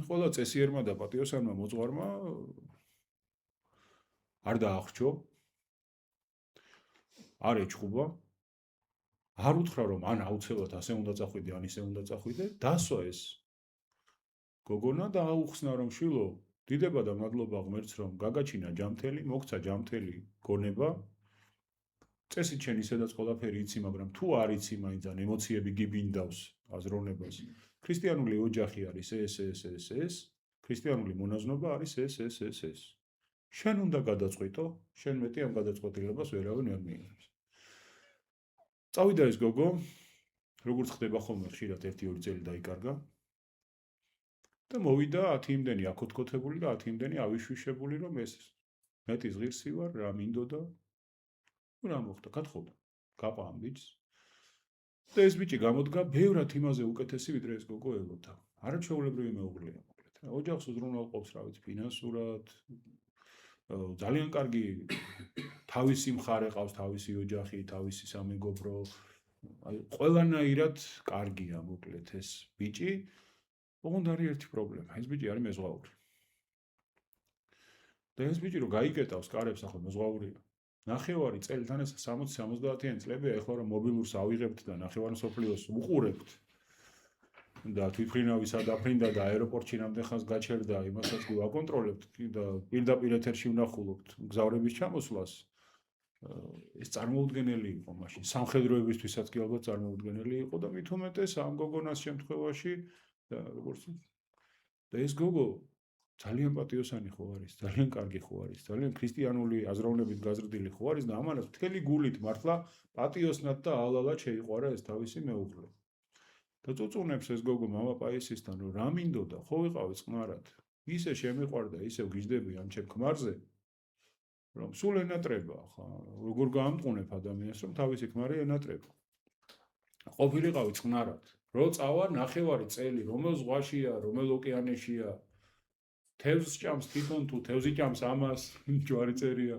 Speaker 1: ყველა წესიერმა და პატიოსანმა მოძღვარმა არ დაახრჩო, არ ეჩხუბა, არ უთხრა რომ ან აუცილებლად ასე უნდა წახვიდე, ან ისე უნდა წახვიდე, დასვა ეს გოგონა და აუხსნა რომ შვილო, დიდება და მადლობა ღმერთს რომ გაგაჩინა ჯამთელი, მოგცა ჯამთელი გონება. წესით შენ ისედაც ყველაფერი იცი, მაგრამ თუ არ იცი, მაინც ან ემოციები გიბინდავს აზროვნებას. ქრისტიანული ოჯახი არის ეს, ქრისტიანული მონაზნობა არის ეს. შენ უნდა გადაწყვიტო, შენ მეტი ამ გადაწყვეტილებას ვერავინ ვერ მიიღებს. წავიდა ეს გოგო, როგორც ხდება ხოლმე ხშირად 1-2 წელი დაიკარგა და მოვიდა 10 იმდენი აკოთკოთებული და 10 იმდენი ავიშვიშებული, რომ ეს მეტი ზღირსი ვარ, რა მინდოდა. რა მოხდა, გათხოვდა. გაყვა ამ ბიჭს. და ეს ბიჭი გამოდგა ბევრად იმაზე უკეთესი, ვიდრე ეს გოგო ელოდა. არაჩვეულებრივი მეუღლეა მოკლედ. ოჯახს უზრუნველყოფს, რა ვიცი, ფინანსურად. ძალიან კარგი თავისი მხარე ყავს, თავისი ოჯახი, თავისი სამეგობრო. აი, ყველანაირად კარგია მოკლედ ეს ბიჭი. ოღონდ არის ერთი პრობლემა, ეს ბიჭი არის მეზღვაური. და ეს ბიჭი რომ გაიკეტავს კარებს, ახლა მეზღვაურია. ნახევარი წელიდან ეს 60-70-იანი წლებია, ეხლა რომ მობილურს ავიღებთ და ნახევარ მსოფლიოს უყურებთ. და თვითმფრინავი სადაფრინდა და აეროპორტში რამდენ ხანს გაჩერდა, იმასაც ვაკონტროლებთ და პირდაპირ ეთერში ვნახულობთ მგზავრების ჩამოსვლას. ეს წარმოუდგენელი იყო მაშინ. სამხედროებისთვისაც კი ალბათ წარმოუდგენელი იყო და მით უმეტეს ამ გოგონას შემთხვევაში და როგორც და ეს გოგო ძალიან პატიოსანი ხო არის, ძალიან კარგი ხო არის, ძალიან ქრისტიანული აზროვნებით გაზრდილი ხო არის და ამანაც მთელი გულით მართლა პატიოსნად და ალალად შეიყვარა ეს თავისი მეუღლე. და წუწუნებს ეს გოგო მამა პაისისთან, რომ რა მინდოდა, ხო ვიყავი წყნარად. ისე შემიყვარდა, ისე ვგიჟდები ამ ჩემ ქმარზე, რომ სულ ენატრება, ხა, როგორ გაამტყუნებ ადამიანს, რომ თავისი ქმარი ენატრება. ყოფილიყავი წყნარად, რო წავა ნახევარი წელი, რომელ ზღვაშია, რომელ ოკეანეშია, თევზს ჭამს თვითონ თუ თევზი ჭამს ამას, ჯვარი წერია.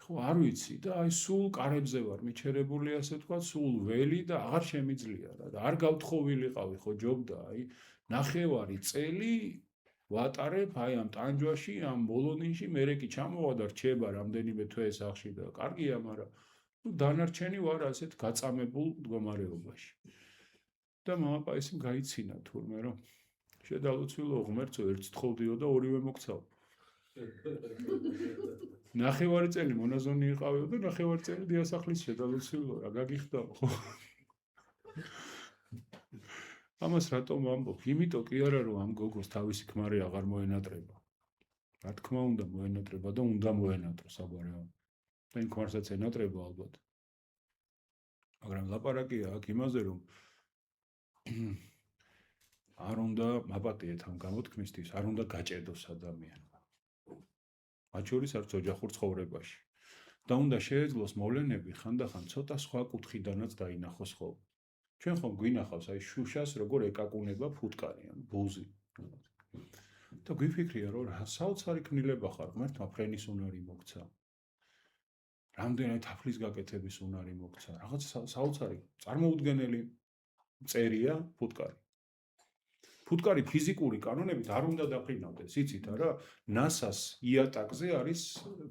Speaker 1: ხო, არ ვიცი და აი სულ კარებზე ვარ მიჩერებული, ასე თქვა, სულ ველი და აღარ შემიძლია რა და არ გავთხოვილიყავი ხო ჯობდა, აი ნახევარი წელი ვატარებ აი ამ ტანჯვაში, ამ ბოლონინში, მერე კი ჩამოვა და რჩება რამდენიმე თვე სახში და კარგია, მაგრამ დანარჩენი ვარ ასეთ გაწამებულ მდგომარეობაში. და მამა პაისიმ გაიცინა თურმე რომ შედალოცვილო ღმერთო ერთს თხოვდიო და ორივე მოგცავ. ნახევარი წელი მონაზონი იყავიო და ნახევარი წელი დიასახლის შედალოცვილო რა გაგიხდაო ხო? ამას რატომ ამბობ? იმიტომ კი არა რომ ამ გოგოს თავისი ქმარი აღარ მოენატრება. რა თქმა უნდა მოენატრება და უნდა მოენატროს აბარემ. და იმ ქმარსაც ენატრება ალბათ. მაგრამ ლაპარაკია აქ იმაზე რომ არ უნდა მაპატიეთ ამ გამოთქმისთვის, არ უნდა გაჭედოს ადამიანმა. მათ შორის არც ოჯახურ ცხოვრებაში. და უნდა შეეძლოს მოვლენები ხანდახან ცოტა სხვა კუთხიდანაც დაინახოს ხოლმე. ჩვენ ხომ გვინახავს აი შუშას როგორ ეკაკუნება ფუტკარი, ანუ ბუზი. და გვიფიქრია რომ რა საოცარი ქმნილება ხარ, ღმერთმა ფრენის უნარი მოგცა. რამდენად თაფლის გაკეთების უნარი მოგცა. რაღაც საოცარი, წარმოუდგენელი წერია ფუტკარი. ფუტკარი ფიზიკური კანონებით არ უნდა დაფრინავდეს, იცით არა? NASA-ს იატაკზე არის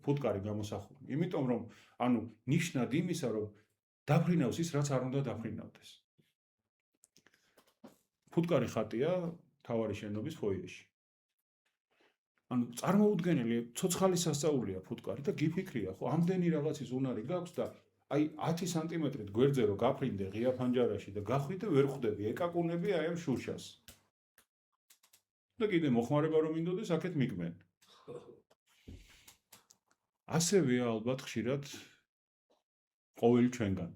Speaker 1: ფუტკარი გამოსახული. იმიტომ რომ ანუ ნიშნად იმისა რომ დაფრინავს ის რაც არ უნდა დაფრინავდეს. ფუტკარი ხატია თავარი შენობის ფოიეში. ანუ წარმოუდგენელი ცოცხალი სასწაულია ფუტკარი და გიფიქრია ხო ამდენი რაღაცის უნარი გაქვს და აი 10 სანტიმეტრით გვერდზე რო გაფრინდე ღია ფანჯარაში და გახვიდე ვერ ხვდები ეკაკუნები აი ამ შუშას. და კიდე მოხმარება რომ მინდოდეს, აქეთ მიგმენ. ასევეა ალბათ ხშირად ყოველი ჩვენგან.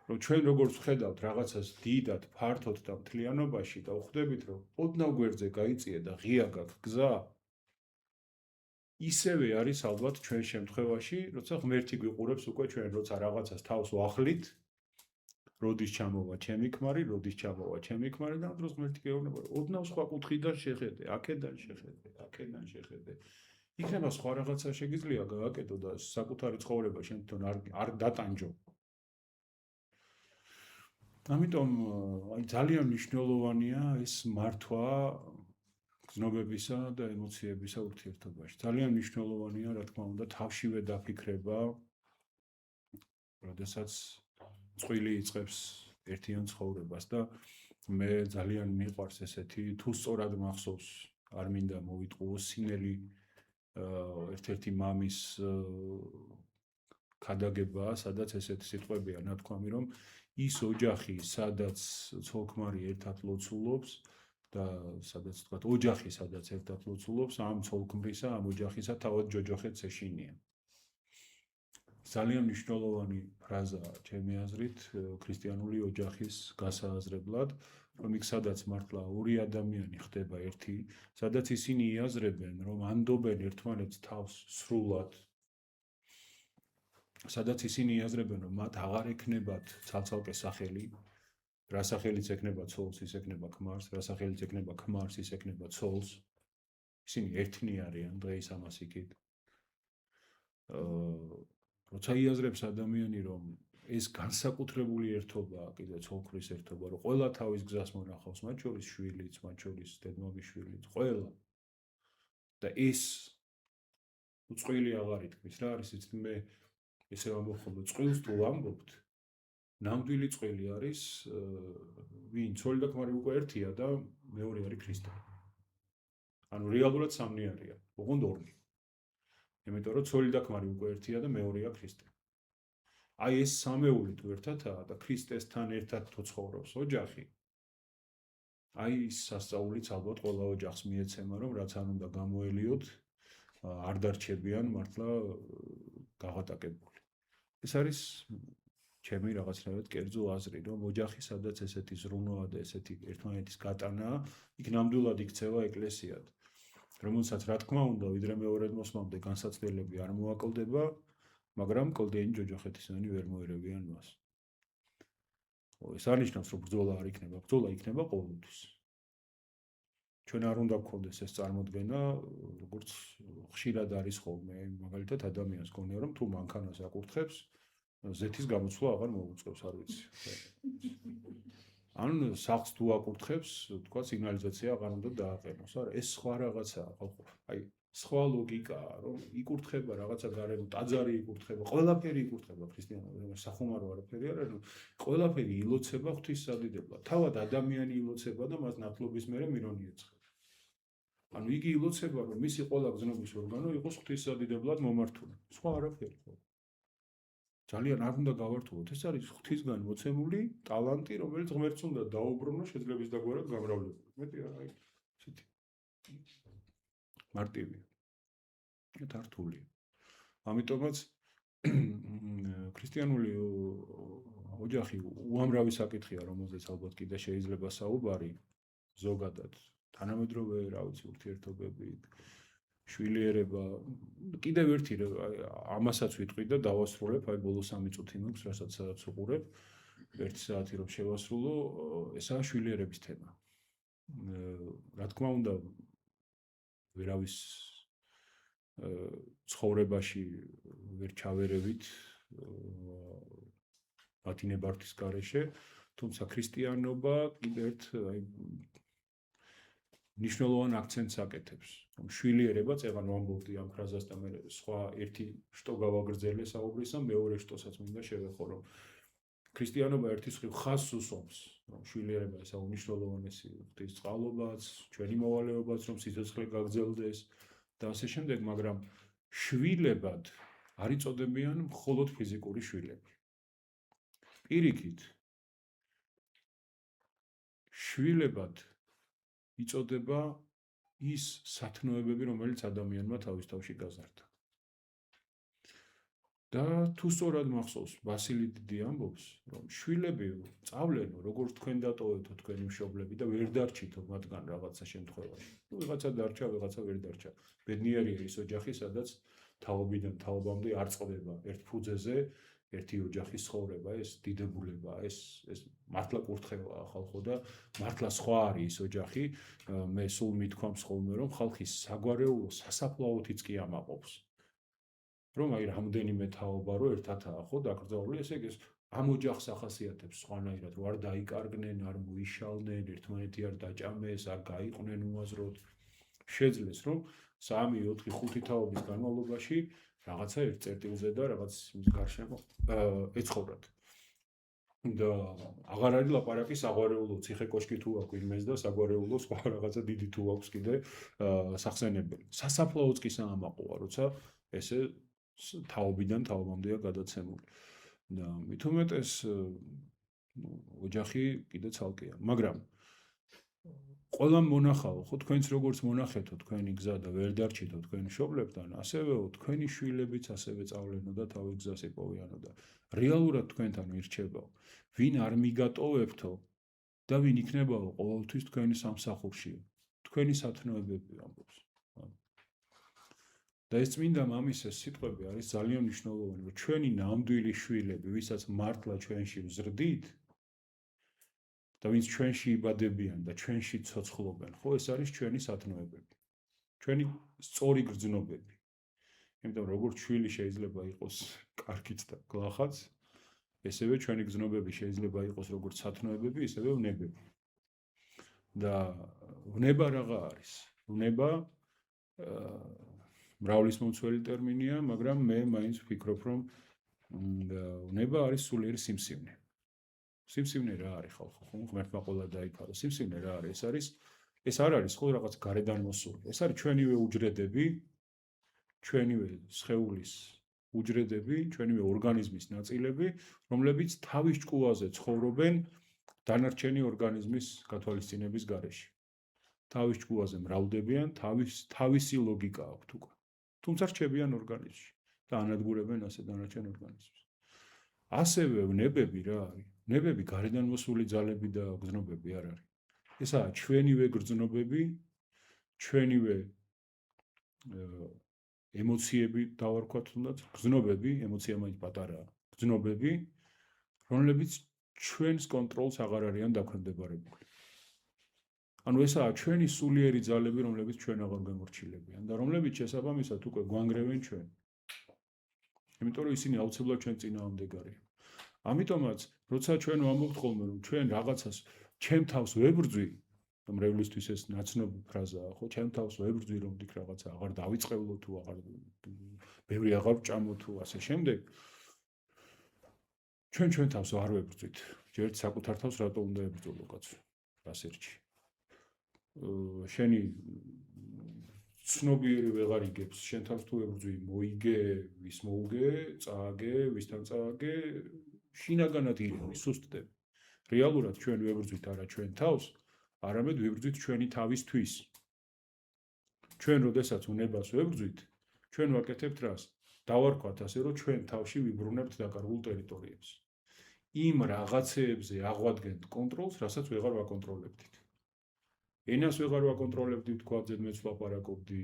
Speaker 1: რომ ჩვენ როგორც ვხედავთ რაღაცას დიდად, ფართოდ და მთლიანობაში და ვხვდებით, რომ ოდნავ გვერდზე გაიწია და ღია გაქვს გზა, ისევე არის ალბათ ჩვენ შემთხვევაში, როცა ღმერთი გვიყურებს უკვე ჩვენ როცა რაღაცას თავს ვახლით, როდის ჩამოვა ჩემი ქმარი, როდის ჩამოვა ჩემი ქმარი და ამ დროს ღმერთი გეუბნება, რომ ოდნავ სხვა კუთხიდან შეხედე, აქედან შეხედე, აქედან შეხედე. იქნება სხვა რაღაცა შეგიძლია გააკეთო და საკუთარი ცხოვრება შენთან არ დატანჯო. ამიტომ აი ძალიან მნიშვნელოვანია ეს მართვა გზნობებისა და ემოციებისა ურთიერთობაში. ძალიან მნიშვნელოვანია, რა თქმა უნდა, თავშივე დაფიქრება, როდესაც წყვილი იწყებს ერთიან ცხოვრებას და მე ძალიან მიყვარს ესეთი, თუ სწორად მახსოვს, არ მინდა მოვიტყუო სინელი ერთ-ერთი მამის ქადაგებაა, სადაც ესეთი სიტყვებია ნათქვამი, რომ ის ოჯახი, სადაც ცოლ-ქმარი ერთად ლოცულობს და სადაც თქვა ოჯახი, სადაც ერთად ლოცულობს, ამ ცოლ-ქმრისა, ამ ოჯახისა თავად ჯოჯოხეთს ეშინია. ძალიან მნიშვნელოვანი ფრაზაა, ჩემი აზრით, ქრისტიანული ოჯახის გასააზრებლად, რომ იქ სადაც მართლა ორი ადამიანი ხდება ერთი, სადაც ისინი იაზრებენ, რომ ანდობენ ერთმანეთს თავს სრულად, სადაც ისინი იაზრებენ, რომ მათ აღარ ექნებათ ცალ-ცალკე სახელი, რა სახელიც ექნება ცოლს, ის ექნება ქმარს, რა სახელიც ექნება ქმარს, ის ექნება ცოლს. ისინი ერთნი არიან დღეს ამას იქით. როცა იაზრებს ადამიანი, რომ ეს განსაკუთრებული ერთობაა, კიდე ცოლ-ქმრის ერთობა, რომ ყველა თავის გზას მონახავს, მათ შორის შვილიც, მათ შორის დედმამის შვილიც, ყველა. და ეს უწყვილი აღარ ითქმის, რა არის იცით მე ესე ვამბობ ხოლმე, წყვილს თუ ვამბობთ, ნამდვილი წყვილი არის, ვინ ცოლი და ქმარი უკვე ერთია და მეორე არის ქრისტე. ანუ რეალურად სამნი არიან, ოღონდ ორნი. იმიტომ რომ ცოლი და ქმარი უკვე ერთია და მეორეა ქრისტე. აი ეს სამეული თუ ერთადაა და ქრისტესთან ერთად თუ ცხოვრობს ოჯახი, აი ის სასწაულიც ალბათ ყველა ოჯახს მიეცემა, რომ რაც არ უნდა გამოელიოთ, არ დარჩებიან მართლა გაღატაკებული. ეს არის ჩემი რაღაცნაირად კერძო აზრი, რომ ოჯახი, სადაც ესეთი ზრუნვა და ესეთი ერთმანეთის გატანაა, იქ ნამდვილად იქცევა ეკლესიად. რომელსაც რა თქმა უნდა, ვიდრე მეორედ მოსმამდე განსაცდელები არ მოაკლდება, მაგრამ კლდიანი ჯოჯოხეთისანი ვერ მოერევიან მას. ეს არნიშნავს, რომ ბრძოლა არ იქნება, ბრძოლა იქნება ყოველთვის. ჩვენ არ უნდა გქონდეს ეს წარმოდგენა, როგორც ხშირად არის ხოლმე, მაგალითად ადამიანს გონია, რომ თუ მანქანას აკურთხებს, ზეთის გამოცვლა აღარ მოუწყობს, არ ვიცი. ან სახლს თუ აკურთხებს, თქვა სიგნალიზაცია აღარ უნდა დააყენოს, არა, ეს სხვა რაღაცაა, ხო? აი, სხვა ლოგიკაა, რომ იკურთხება რაღაცა გარემო, ტაძარი იკურთხება, ყველაფერი იკურთხება ქრისტიანობა, სახუმარო არაფერი არ არის, ყველაფერი ილოცება ღვთისმსადიდებლად. თავად ადამიანი ილოცება და მას ნათლობის მერე მირონი ეცხება. ანუ იგი ილოცება, რომ მისი ყველა გზნობის ორგანო იყოს ღვთისმსადიდებლად მომართული. სხვა არაფერი ხო? ძალიან არ უნდა გავართულოთ, ეს არის ღვთისგან მოცემული ტალანტი, რომელიც ღმერთს უნდა დაუბრუნოს შეძლების დაგვარად გამრავლებული. მეტი არა, აი, ესეთი მარტივია. თართულია. ამიტომაც ქრისტიანული ოჯახი უამრავი საკითხია, რომელზეც ალბათ კიდე შეიძლება საუბარი ზოგადად თანამედროვე, რა ვიცი, ურთიერთობები, შვილიერება, კიდევ ერთი ამასაც ვიტყვი და დავასრულებ, აი ბოლო 3 წუთი მაქვს, რასაც ვუყურებ, 1 საათი რომ შევასრულო, ესაა შვილიერების თემა. რა თქმა უნდა, ვერავის ცხოვრებაში ვერ ჩავერევით მათი ნებართვის გარეშე, თუმცა ქრისტიანობა კიდევ ერთ აი მნიშვნელოვან აქცენტს აკეთებს. შვილიერება, წეგან ვამბობდი ამ ფრაზას და მე სხვა ერთი შტო გავაგრძელე საუბრისა, მეორე შტოსაც მინდა შევეხო, რომ ქრისტიანობა ერთის მხრივ ხაზს უსვამს, რომ შვილიერება ესა უნიშნელოვანესი ღვთისწყალობაც, ჩვენი მოვალეობაც, რომ სიცოცხლე გაგრძელდეს და ასე შემდეგ, მაგრამ შვილებად არ იწოდებიან მხოლოდ ფიზიკური შვილები. პირიქით, შვილებად იწოდება ის სათნოებები, რომელიც ადამიანმა თავის თავში გაზარდა. და თუ სწორად მახსოვს, ბასილი დიდი ამბობს, რომ შვილები წავლენო, როგორც თქვენ დატოვეთო თქვენი მშობლები და ვერ დარჩითო მათგან რაღაცა შემთხვევაში. ნუ ვიღაცა დარჩა, ვიღაცა ვერ დარჩა. ბედნიერია ის ოჯახი, სადაც თაობიდან თაობამდე არ წყდება ერთ ფუძეზე ერთი ოჯახის ცხოვრება, ეს დიდებულება, ეს მართლა კურთხევაა ხალხო და მართლა სხვა არის ის ოჯახი. მე სულ მithქვამს ხოლმე, რომ ხალხის საგვარეულო სასაფლაოთიც კი ამაყობს. რომ აი რამდენიმე თაობა რო ერთადაა ხო დაკრძალული, ესე იგი ამ ოჯახს ახასიათებს სხვანაირად, რომ არ დაიკარგნენ, არ მოიშალნენ, ერთმანეთი არ დაჭამეს, არ გაიყვნენ უაზროდ. შეძლეს რომ 3, 4, 5 თაობის განმავლობაში რაღაცა ერთ წერტილზე და რაღაც ის გარშემო ეცხოვრათ. და აღარ არის ლაპარაკი საგვარეულო ციხე-კოშკი თუ აქვს იმეს და საგვარეულო სხვა რაღაცა დიდი თუ აქვს კიდე სახსენებელი. სასაფლაოც კი საამაყოა, როცა ესე თაობიდან თაობამდეა გადაცემული. და მით უმეტეს ოჯახი კიდე ცალკეა, მაგრამ ყველა მონახავ, ხო თქვენც როგორც მონახეთო თქვენი გზა და ვერ დარჩითო თქვენ მშობლებთან, ასევეო თქვენი შვილებიც ასევე წავლენო და თავის გზას იპოვიანო და რეალურად თქვენთან მირჩებაო, ვინ არ მიგატოვებთო და ვინ იქნებაო ყოველთვის თქვენი სამსახურში, თქვენი სათნოებები ამბობს. და ეს წმინდა მამის ეს სიტყვები არის ძალიან მნიშვნელოვანი, რომ ჩვენი ნამდვილი შვილები, ვისაც მართლა ჩვენში ვზრდით და ვინც ჩვენში იბადებიან და ჩვენში ცოცხლობენ, ხო, ეს არის ჩვენი სათნოებები, ჩვენი სწორი გრძნობები. იმიტომ როგორც შვილი შეიძლება იყოს კარგიც და გლახაც, ესევე ჩვენი გრძნობები შეიძლება იყოს როგორც სათნოებები, ისევე ვნებები. და ვნება რაღა არის? ვნება მრავლის მომცველი ტერმინია, მაგრამ მე მაინც ვფიქრობ, რომ ვნება არის სულიერი სიმსივნე. სიმსივნე რა არის ხალხო, ხო? ღმერთმა ყოლა დაიფარო. სიმსივნე რა არის? ეს არ არის ხო რაღაც გარედან მოსული. ეს არის ჩვენივე უჯრედები, ჩვენივე სხეულის უჯრედები, ჩვენივე ორგანიზმის ნაწილები, რომლებიც თავის ჭკუაზე ცხოვრობენ დანარჩენი ორგანიზმის გათვალისწინების გარეშე. თავის ჭკუაზე მრავლდებიან, თავისი ლოგიკა აქვთ უკვე. თუმცა რჩებიან ორგანიზმში და ანადგურებენ ასე დანარჩენ ორგანიზმს. ასევე ვნებები რა არის? ვნებები გარედან მოსული ძალები და გრძნობები არ არის. ესაა ჩვენივე გრძნობები, ჩვენივე ემოციები დავარქვათ თუნდაც, გრძნობები, ემოცია მაინც პატარაა, გრძნობები, რომლებიც ჩვენს კონტროლს აღარ არიან დაქვემდებარებული. ანუ ესაა ჩვენი სულიერი ძალები, რომლებიც ჩვენ აღარ გვემორჩილებიან და რომლებიც შესაბამისად უკვე გვანგრევენ ჩვენ. იმიტომ რომ ისინი აუცილებლად ჩვენ წინააღმდეგ არიან. ამიტომაც, როცა ჩვენ ვამბობთ ხოლმე, რომ ჩვენ რაღაცას ჩემ თავს ვებრძვი, მრევლისთვის ეს ნაცნობი ფრაზაა, ხო, ჩემ თავს ვებრძვი, რომ იქ რაღაცა აღარ დავიწყევლო თუ აღარ ბევრი აღარ ვჭამო თუ ასე შემდეგ. ჩვენ თავს არ ვებრძვით. ჯერ საკუთარ თავს რატო უნდა ებრძოლო კაცო? რასერჩი? შენი ცნობიერი ვეღარ იგებს, შენ თავს თუ ებრძვი, მოიგე, ვის მოუგე, წააგე, ვისთან წააგე, შინაგანად ირევი, სუსტდები. რეალურად ჩვენ ვებრძვით არა ჩვენ თავს, არამედ ვიბრძვით ჩვენი თავისთვის. ჩვენ როდესაც უნებას ვებრძვით, ჩვენ ვაკეთებთ რას? დავარქვათ ასე, რომ ჩვენ თავში ვიბრუნებთ დაკარგულ ტერიტორიებს. იმ რაღაცეებზე აღვადგენთ კონტროლს, რასაც ვეღარ ვაკონტროლებდით. ენას ვეღარ ვაკონტროლებდი, თქვა ზედმეტს ვლაპარაკობდი.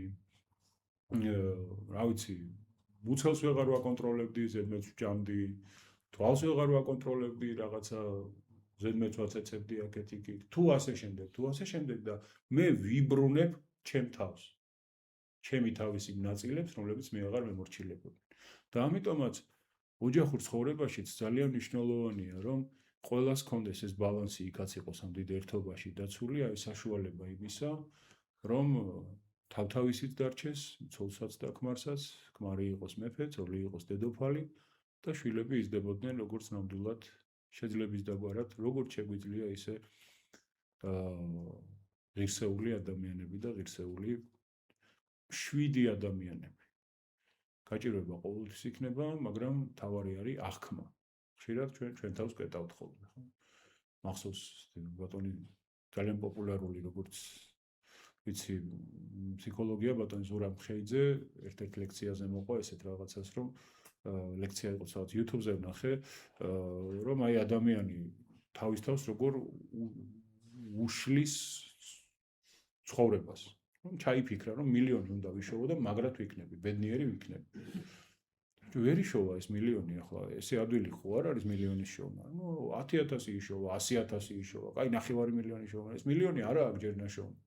Speaker 1: რა ვიცი, მუცელს ვეღარ ვაკონტროლებდი, ზედმეტს ვჭამდი, თვალს ვეღარ ვაკონტროლებდი, რაღაცა ზედმეტს ვაწეცებდი აქეთ-იქით. თუ ასე შემდეგ და მე ვიბრუნებ ჩემ თავს. ჩემი თავის იმ ნაწილებს, რომლებიც მე აღარ მემორჩილებოდი. და ამიტომაც ოჯახურ ცხოვრებაშიც ძალიან მნიშვნელოვანია, რომ ყველას ჰქონდეს ეს ბალანსი იქაც იყოს ამ დიდ ერთობაში დაცული, აი საშუალება იმისა, რომ თავთავისით დარჩეს, ცოლსაც და ქმარსაც, ქმარი იყოს მეფე, ცოლი იყოს დედოფალი და შვილები იზრდებოდნენ როგორც ნამდვილად შეძლების დაგვარად, როგორც შეგვიძლია ისე ღირსეული ადამიანები და ღირსეული შვიდი ადამიანები. გაჭირვება ყოველთვის იქნება, მაგრამ თავარი არის აღქმა. ხშირად ჩვენ თავს კეტავთ ხოლმე, ხო? მახსოვს ბატონი ძალიან პოპულარული როგორც ვიცი ფსიქოლოგია ბატონ ზურაბ ხეიძე ერთ-ერთ ლექციაზე მოყვა ესეთ რაღაცას რომ ლექცია იყო სადაც YouTube-ზე ვნახე რომ აი ადამიანი თავის თავს როგორ უშლის ცხოვრებას რომ ჩაიფიქრა რომ მილიონი უნდა ვიშოვო და მაგრად ვიქნები ბედნიერი ვიქნები ვერ იშოვა ეს მილიონი ახლა ესე ადვილი ხო არ არის მილიონის შოვნა ნუ 10000 იშოვა 100000 იშოვა კაი 9 მილიონი შოვა ეს მილიონი არა აქვს ჯერ ნაშოვნი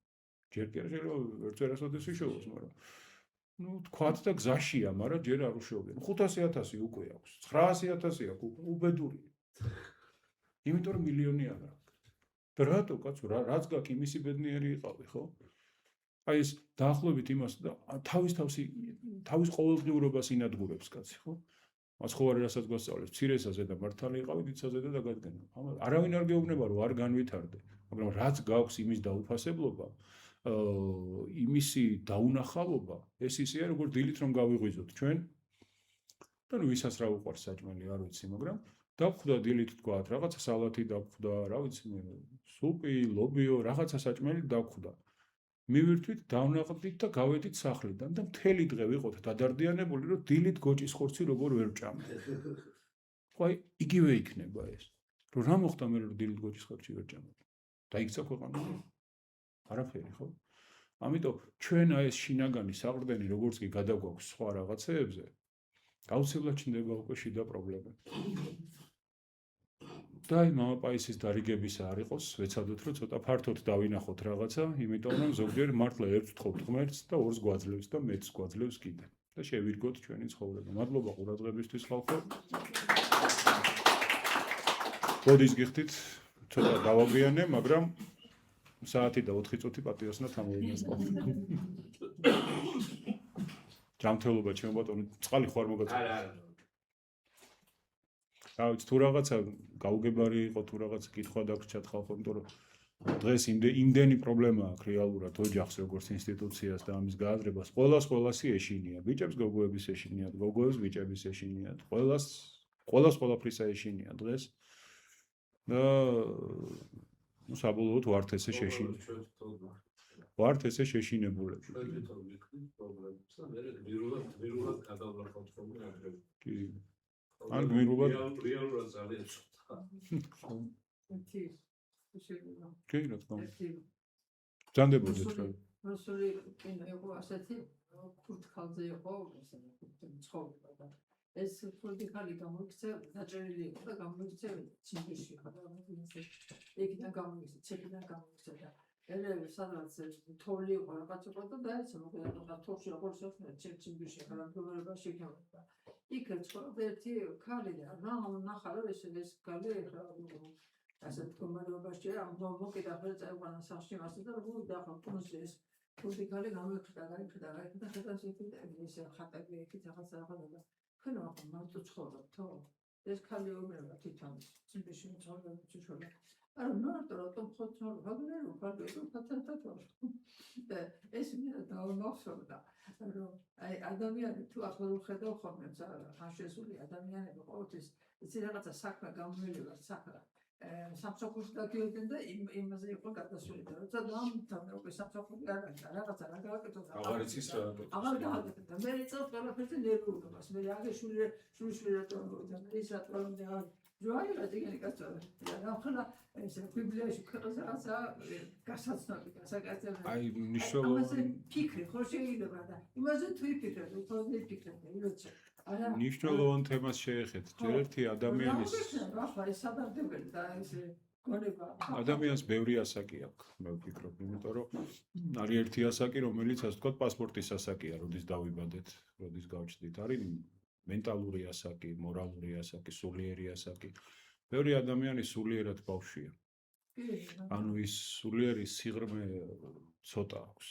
Speaker 1: ჯერ კი არა შეიძლება ერთ ვერასოდეს იშოვოს მაგრამ ნუ თქვათ და გზაშია მაგრამ ჯერ არ უშოვია 500000 უკვე აქვს 900000 აქვს უბედურია იმიტომ რომ მილიონი არა აქვს რატო კაცო რაც გაქვს იმისი ბედნიერი იყავი ხო აი ეს დაახლოებით იმას და თავის ყოველდღიურობას ინადგურებს კაცი ხო მას ხო არ რასაც გვასწავლებს მცირესაზე და მართალი იყავი დიდსაზე და დაგადგენა არავინ არ გეუბნება რომ არ განვითარდე მაგრამ რაც გაქვს იმის დაუფასებლობა იმისი დაუნახავობა ეს ისეა როგორც დილით რომ გავიღვიძოთ ჩვენ და ნუ ვისაც რა უყვარს საჭმელი არ ვიცი მაგრამ დავხვდა დილით თქვათ რაღაცა სალათი დავხვდა რა ვიცი სუპი ლობიო რაღაცა საჭმელი დავხვდა მივირთვით დავნაყდით და გავედით სახლიდან და მთელი დღე ვიყოთ დადარდიანებული რომ დილით გოჭის ხორცი როგორ ვერ ვჭამთ ხო აი იგივე იქნება ეს რომ რა მოხდა მე რომ დილით გოჭის ხორცი ვერ ვჭამთ დაიქცა ქვეყანა არაფერი ხო ამიტომ ჩვენ აი ეს შინაგანი საყრდენი როგორც კი გადაგვაქვს სხვა რაღაცეებზე აუცილებლად ჩნდება უკვე შიდა პრობლემები და აი მამაპაისის დარიგებისა არ იყოს ვეცადოთ რომ ცოტა ფართოდ დავინახოთ რაღაცა იმიტომ რომ ზოგჯერ მართლა ერთ ვთხოვთ ღმერთს და ორს გვაძლევს და მეც გვაძლევს კიდე და შევირგოთ ჩვენი ცხოვრება მადლობა ყურადღებისთვის ხალხო ბოდის გიხდით ცოტა დავაგვიანე მაგრამ საათი და 4 წუთი პატიოსნად ამოვინახო ჯანმრთელობა ჩემო ბატონო წყალი ხო არ მოგაწევს რა ვიცი თუ რაღაცა გაუგებარი იყო თუ რაღაცა კითხვა დაგვრჩათ ხალხო იმიტომ რომ დღეს იმდენი პრობლემა აქვს რეალურად ოჯახს როგორც ინსტიტუციას და ამის გააზრებას ყველასი ეშინია ბიჭებს გოგოების ეშინიათ გოგოებს ბიჭების ეშინიათ ყველას ეშინია დღეს და ნუ საბოლოოდ ვართ ესე შეშინებულები კი ან გმირულად რეალურად ძალიან ცოტა კი რა თქმა უნდა ჯანდებოდეთ რა
Speaker 2: მოსული კინო იყო ასეთი ქურთქალზე იყო ცხოვრება და ეს ქურთქალი გამოიქცა დაჭერილი იყო და გამოიქცა ციმბირში ხო და იქიდან გამოიქცა ციხიდან გამოიქცა და ერევი სადაც თოვლი იყო რაღაც იყო და დაეცა მოკლედ რაღაც თოვლში როგორც ციმბირში განადგურებაში იქნება იქ ცხოვრობდა ერთი ქალი და რა ნახა რომ ეს ქალი ასეთ მდგომარეობაში მოკიდა ხოლმე წაიყვანა სახლში მასე და როგორ დახმაროს ეს თურქი ქალი გამოიხდა გაიხდა ხედავს ეს ხატები იქით რაღაცა და ხნო მარტო ცხოვრობთო ეს ქალი უმერა თვითონ ციმბირში ცხოვრობდა ცუშოლა არ მარტო რატომ ხოთორ ვაგნერო ფარდო ფათათათო და ეს მე დავმახსოვდა რომ აი ადამიანი თუ ახლა ვხედავ ხოლმე ხანშესული ადამიანები ყოველთვის იცი რაღაცა საქმე გამოელევა საქმე სამსახურს დაგიოდნენ და იმაზე იყო გადასული და როცა დამთავრდა უკვე სამსახური არ არის რაღაცა რა გააკეთო
Speaker 1: აღარ იცის რა
Speaker 2: აღარ გააკეთე და მე წელს ყველაფერზე ნერვიულობას მე აგეშული რატომ და ის რატომ და ჯოაია დიგენი კაცო და ახლა ეს ბიბლიაში ქვეყანას რაღაცა გასაცნობი გასაკეთებელი
Speaker 1: აი ნიშნულოვანი
Speaker 2: ფიქრი ხო შეიძლება და იმაზე თუ იფიქრებ უფრო იფიქრებ როცა
Speaker 1: ნიშნულოვან თემას შეეხეთ ჯერ ერთი ადამიანის
Speaker 2: ახლა ეს სადარდებელი და ეს გონება
Speaker 1: ადამიანს ბევრი ასაკი აქვს მე ვფიქრობ იმიტომ რომ არის ერთი ასაკი რომელიც ასე ვთქვათ პასპორტის ასაკია როდის დავიბადეთ როდის გავჩნდით არის მენტალური ასაკი მორალური ასაკი სულიერი ასაკი ბევრი ადამიანი სულიერად ბავშვია ანუ ის სულიერი სიღრმე ცოტა აქვს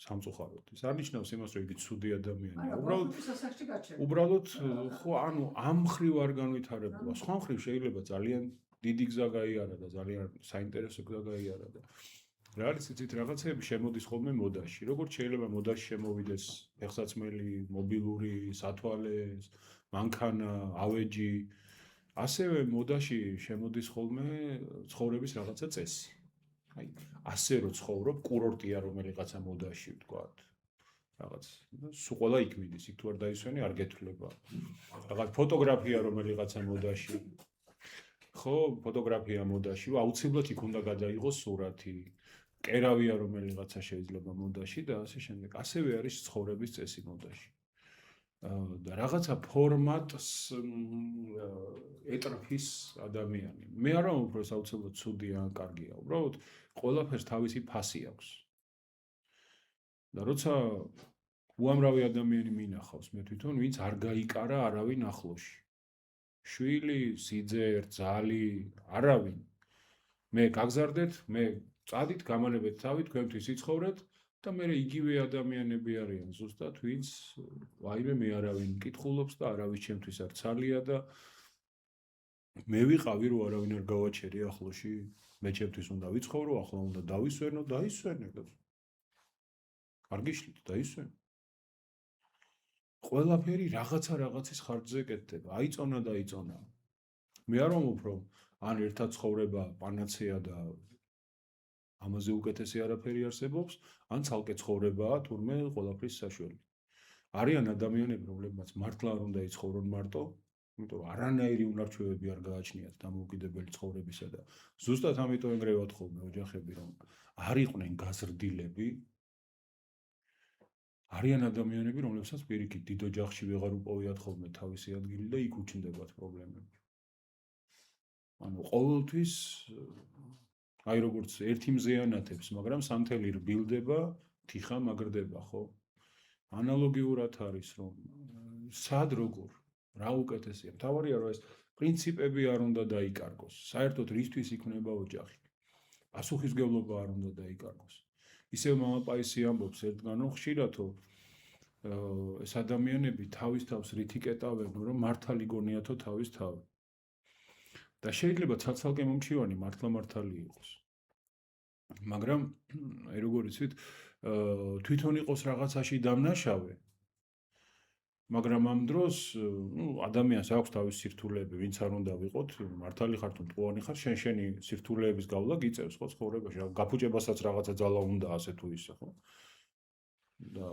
Speaker 1: სამწუხაროდ ის არ ნიშნავს იმას რომ იგი ცუდი ადამიანია უბრალოდ ხო ანუ ამ მხრივ არ განვითარებულა სხვა მხრივ შეიძლება ძალიან დიდი გზა გაიარა და ძალიან საინტერესო გზა გაიარა და რა არის იცით რაღაცეები შემოდის ხოლმე მოდაში როგორც შეიძლება მოდაში შემოვიდეს ფეხსაცმელი მობილური სათვალე მანქანა ავეჯი ასევე მოდაში შემოდის ხოლმე ცხოვრების რაღაცა წესი აი, ასე რო ცხოვრობ, კურორტია რომელიღაცა მოდაში ვთქვათ. რაღაც სულ ყველა იქ მიდის, იქ თუ არ დაისვენი, არ გეთვლება. რაღაც ფოტოგრაფია რომელიღაცა მოდაში. ხო, ფოტოგრაფია მოდაში, აუცილებლად იქ უნდა გადაიღოს სურათი. კერავია რომელიღაცა შეიძლება მოდაში და ასე შემდეგ. ასევე არის ცხოვრების წესი მოდაში. და რაღაცა ფორმატს ეტრფის ადამიანი. მე არ ვამბობ, რომ საუცებლად ცუდია ან კარგია, უბრალოდ ყველაფერს თავისი ფასი აქვს. და როცა უამრავი ადამიანი მინახავს, მე თვითონ ვინც არ გაიკარა არავინ ახლოში. შვილი, სიძე, ძალი, არავინ. მე გაგზარდეთ, მე წადით, გამანებეთ თავი, თქვენთვის იცხოვრეთ და მე იგივე ადამიანები არიან ზუსტად, ვინც ვაიმე მე არავინ მკითხულობს და არავის ჩემთვის არ ცალია და მე ვიყავი, რომ არავინ არ გავაჩერი ახლოში, მე ჩემთვის უნდა ვიცხოვრო, ახლა უნდა დავისვენო, დაისვენე. არ გიშლით, დაისვენე. ყველაფერი რაღაცის ხარჯზე კეთდება, აიწონა. მე არ ვამბობ, რომ ან ერთად ცხოვრება პანაცეა და ამაზე უკეთესი არაფერი არსებობს, ან ცალკე ცხოვრებაა თურმე ყველაფრის საშველი. არიან ადამიანები, რომლებმაც მართლა არ უნდა იცხოვრონ მარტო, იმიტომ რომ არანაირი უნარჩვევები არ გააჩნიათ დამოუკიდებელი ცხოვრებისა და ზუსტად ამიტომ ეგრევათ ხოლმე ოჯახები, რომ არ იყვნენ გაზრდილები. არიან ადამიანები, რომლებსაც პირიქით დიდ ოჯახში ვეღარ უპოვიათ ხოლმე თავისი ადგილი და იქ უჩნდებათ პრობლემები. ანუ ყოველთვის აი როგორც ერთი მზეანათებს, მაგრამ სამთელი რბილდება, თიხა მაგრდება, ხო? ანალოგიურად არის, რომ სად როგორ, რა უკეთესია. მთავარია, რომ ეს პრინციპები არ უნდა დაიკარგოს. საერთოდ რისთვის იქნება ოჯახი? პასუხისმგებლობა არ უნდა დაიკარგოს. ისევ მამაპაისი ამბობს ერთგანო ხშირათო ეს ადამიანები თავის თავს რით იკეტავენ, რომ მართალი გონიათო თავის თავი. და შეიძლება ცალკე მომჩივანი მართლა-მართალი იყოს. მაგრამ აი როგორ იცით, თვითონ იყოს რაღაცაში დამნაშავე. მაგრამ ამ დროს, ადამიანს აქვს თავისი სირთულეები, ვინც არ უნდა ვიყოთ, მართალი ხარ თუ მტყუანი ხარ, შენი სირთულეების გავლა გიწევს ხო ცხოვრებაში. გაფუჭებასაც რაღაცა ძალა უნდა ასე თუ ისე, ხო? და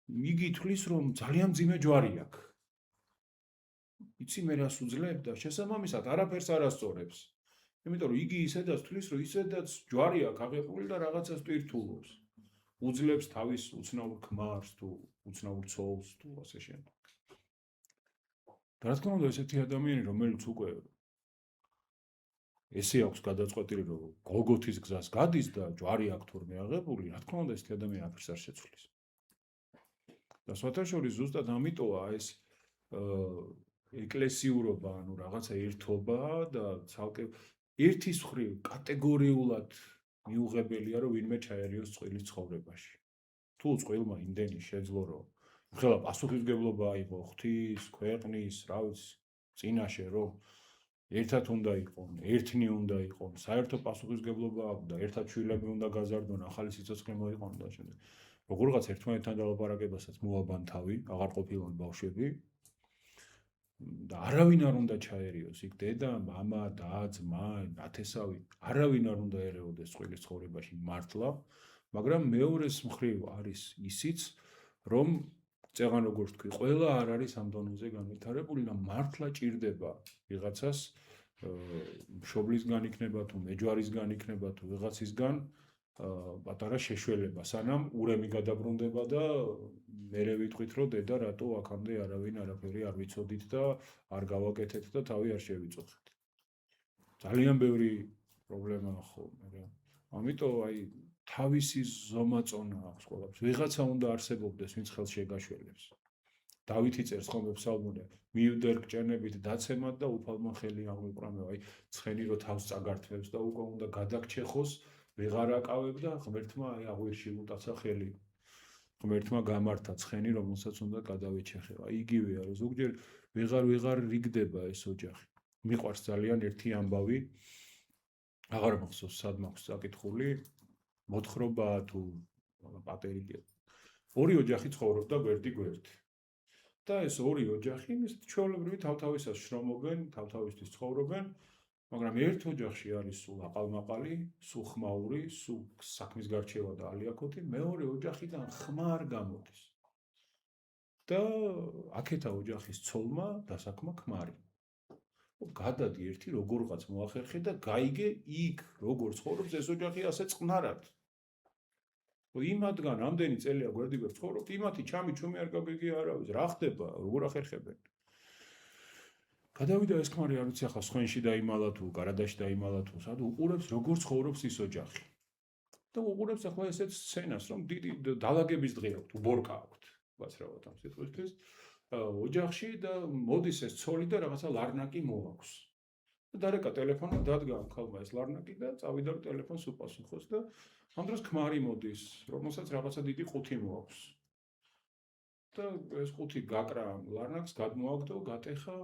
Speaker 1: იგი თვლის, რომ ძალიან მძიმე ჯვარი აქვს. იცი მე რას უძლებ და შესაბამისად არაფერს არ ასწორებს. იმიტომ რომ იგი ისედაც თვლის, რომ ისედაც ჯვარი აქვს აღებული და რაღაცას ტვირთულობს. უძლებს თავის უცნაურ ქმარს თუ უცნაურ ცოლს თუ ასე შემდეგ. და რა თქმა უნდა, ესეთი ადამიანი, რომელიც უკვე ესე აქვს გადაწყვეტილი, რომ გოლგოთის გზას გადის და ჯვარი აქვს თურმე აღებული, რა თქმა უნდა, ესეთი ადამიანი აფერს არ შეცვლის. და სხვათაშორის ზუსტად ამიტოა ეს ეკლესიურობა, ანუ რაღაცა ერთობა და ცალკე ერთის მხრივ კატეგორიულად მიუღებელია, რომ ვინმე ჩაერიოს წყვილის ცხოვრებაში. თუ წყვილმა იმდენი შეძლო, რომ ხელა პასუხისმგებლობა აიღო ღვთის, ქვეყნის, რა ვიცი, წინაშე, რომ ერთად უნდა იყვონ, ერთნი უნდა იყვონ, საერთო პასუხისმგებლობა აქვს და ერთად შვილები უნდა გაზარდონ, ახალი სიცოცხლე მოიყვანონ და შემდეგ. როგორღაც ერთმანეთთან დალაპარაკებასაც მოაბან თავი, აღარ ყოფილან ბავშვები. და არავინ არ უნდა ჩაერიოს იქ დედა, მამა, და, ძმა, ნათესავი, არავინ არ უნდა ერეოდეს წყვილის ცხოვრებაში მართლა, მაგრამ მეორეს მხრივ არის ისიც, რომ წეღან როგორც თქვი, ყველა არ არის ამ დონეზე განვითარებული და მართლა ჭირდება ვიღაცას მშობლისგან იქნება თუ მეჯვარისგან იქნება თუ ვიღაცისგან პატარა შეშველება, სანამ ურემი გადაბრუნდება და მერე ვიტყვით, რომ დედა რატო აქამდე არავინ არაფერი არ ვიცოდით და არ გავაკეთეთ და თავი არ შევიწოხეთ. ძალიან ბევრი პრობლემაა ხოლმე რა. ამიტომ აი თავისი ზომაწონა აქვს ყველაფერს. ვიღაცა უნდა არსებობდეს, ვინც ხელს შეგაშველებს. დავითი წერს ხოლმე ფსალმუნე, მივდერ გჭენებით დაცემად და უფალმა ხელი ამიყვრამეო. აი ცხენი რო თავს წაგართმევს და უკვე უნდა გადაგჩეხოს, ვეღარ აკავებ და ღმერთმა აი აღვირში უტაცა ხელი. ღმერთმა გამართა ცხენი, რომელსაც უნდა გადავეჩეხებ. აი იგივეა, რომ ზოგჯერ ვეღარ რიგდება ეს ოჯახი. მიყვარს ძალიან ერთი ამბავი, აღარ მახსოვს სად მაქვს საკითხული, მოთხრობა თუ პატერიკია. ორი ოჯახი ცხოვრობდა გვერდი-გვერდი. და ეს ორი ოჯახი ისეთ ჩვეულებრივი თავთავისას შრომობენ, თავთავისთვის ცხოვრობენ მაგრამ ერთ ოჯახში არის სულ აყალმაყალი, სულ ხმაური, სულ საქმის გარჩევა და ალიაკოთი, მეორე ოჯახიდან ხმა არ გამოდის. და აქეთა ოჯახის ცოლმა დასაქმა ქმარი. გადადი ერთი როგორღაც მოახერხე და გაიგე იქ როგორ ცხოვრობს ეს ოჯახი ასე წყნარად. იმათგან ამდენი წელია გვერდივერთ ცხოვრობთ, იმათი ჩამი ჩუმი არ გაგიგია არავის, რა ხდება, როგორ ახერხებენ. გადავიდა ეს ქმარი არ ვიცი ახლა სხვენში დაიმალა თუ გარადაში დაიმალა თუ სად უყურებს როგორ ცხოვრობს ის ოჯახი. და უყურებს ახლა ესეთ სცენას რომ დიდი დალაგების დღე აქვს, უბორკა აქვს, ბაცრავად ამ სიტყვისთვის. ოჯახში და მოდის ეს ცოლი და რაღაცა ლარნაკი მოაქვს. და დარეკა ტელეფონმა დადგა ამ ქალმა ეს ლარნაკი და წავიდა რომ ტელეფონს უპასუხოს და ამ დროს ქმარი მოდის, რომელსაც რაღაცა დიდი ყუთი მოაქვს. და ეს ყუთი გაკრა ამ ლარნაკს, გადმოაგდო, გატეხა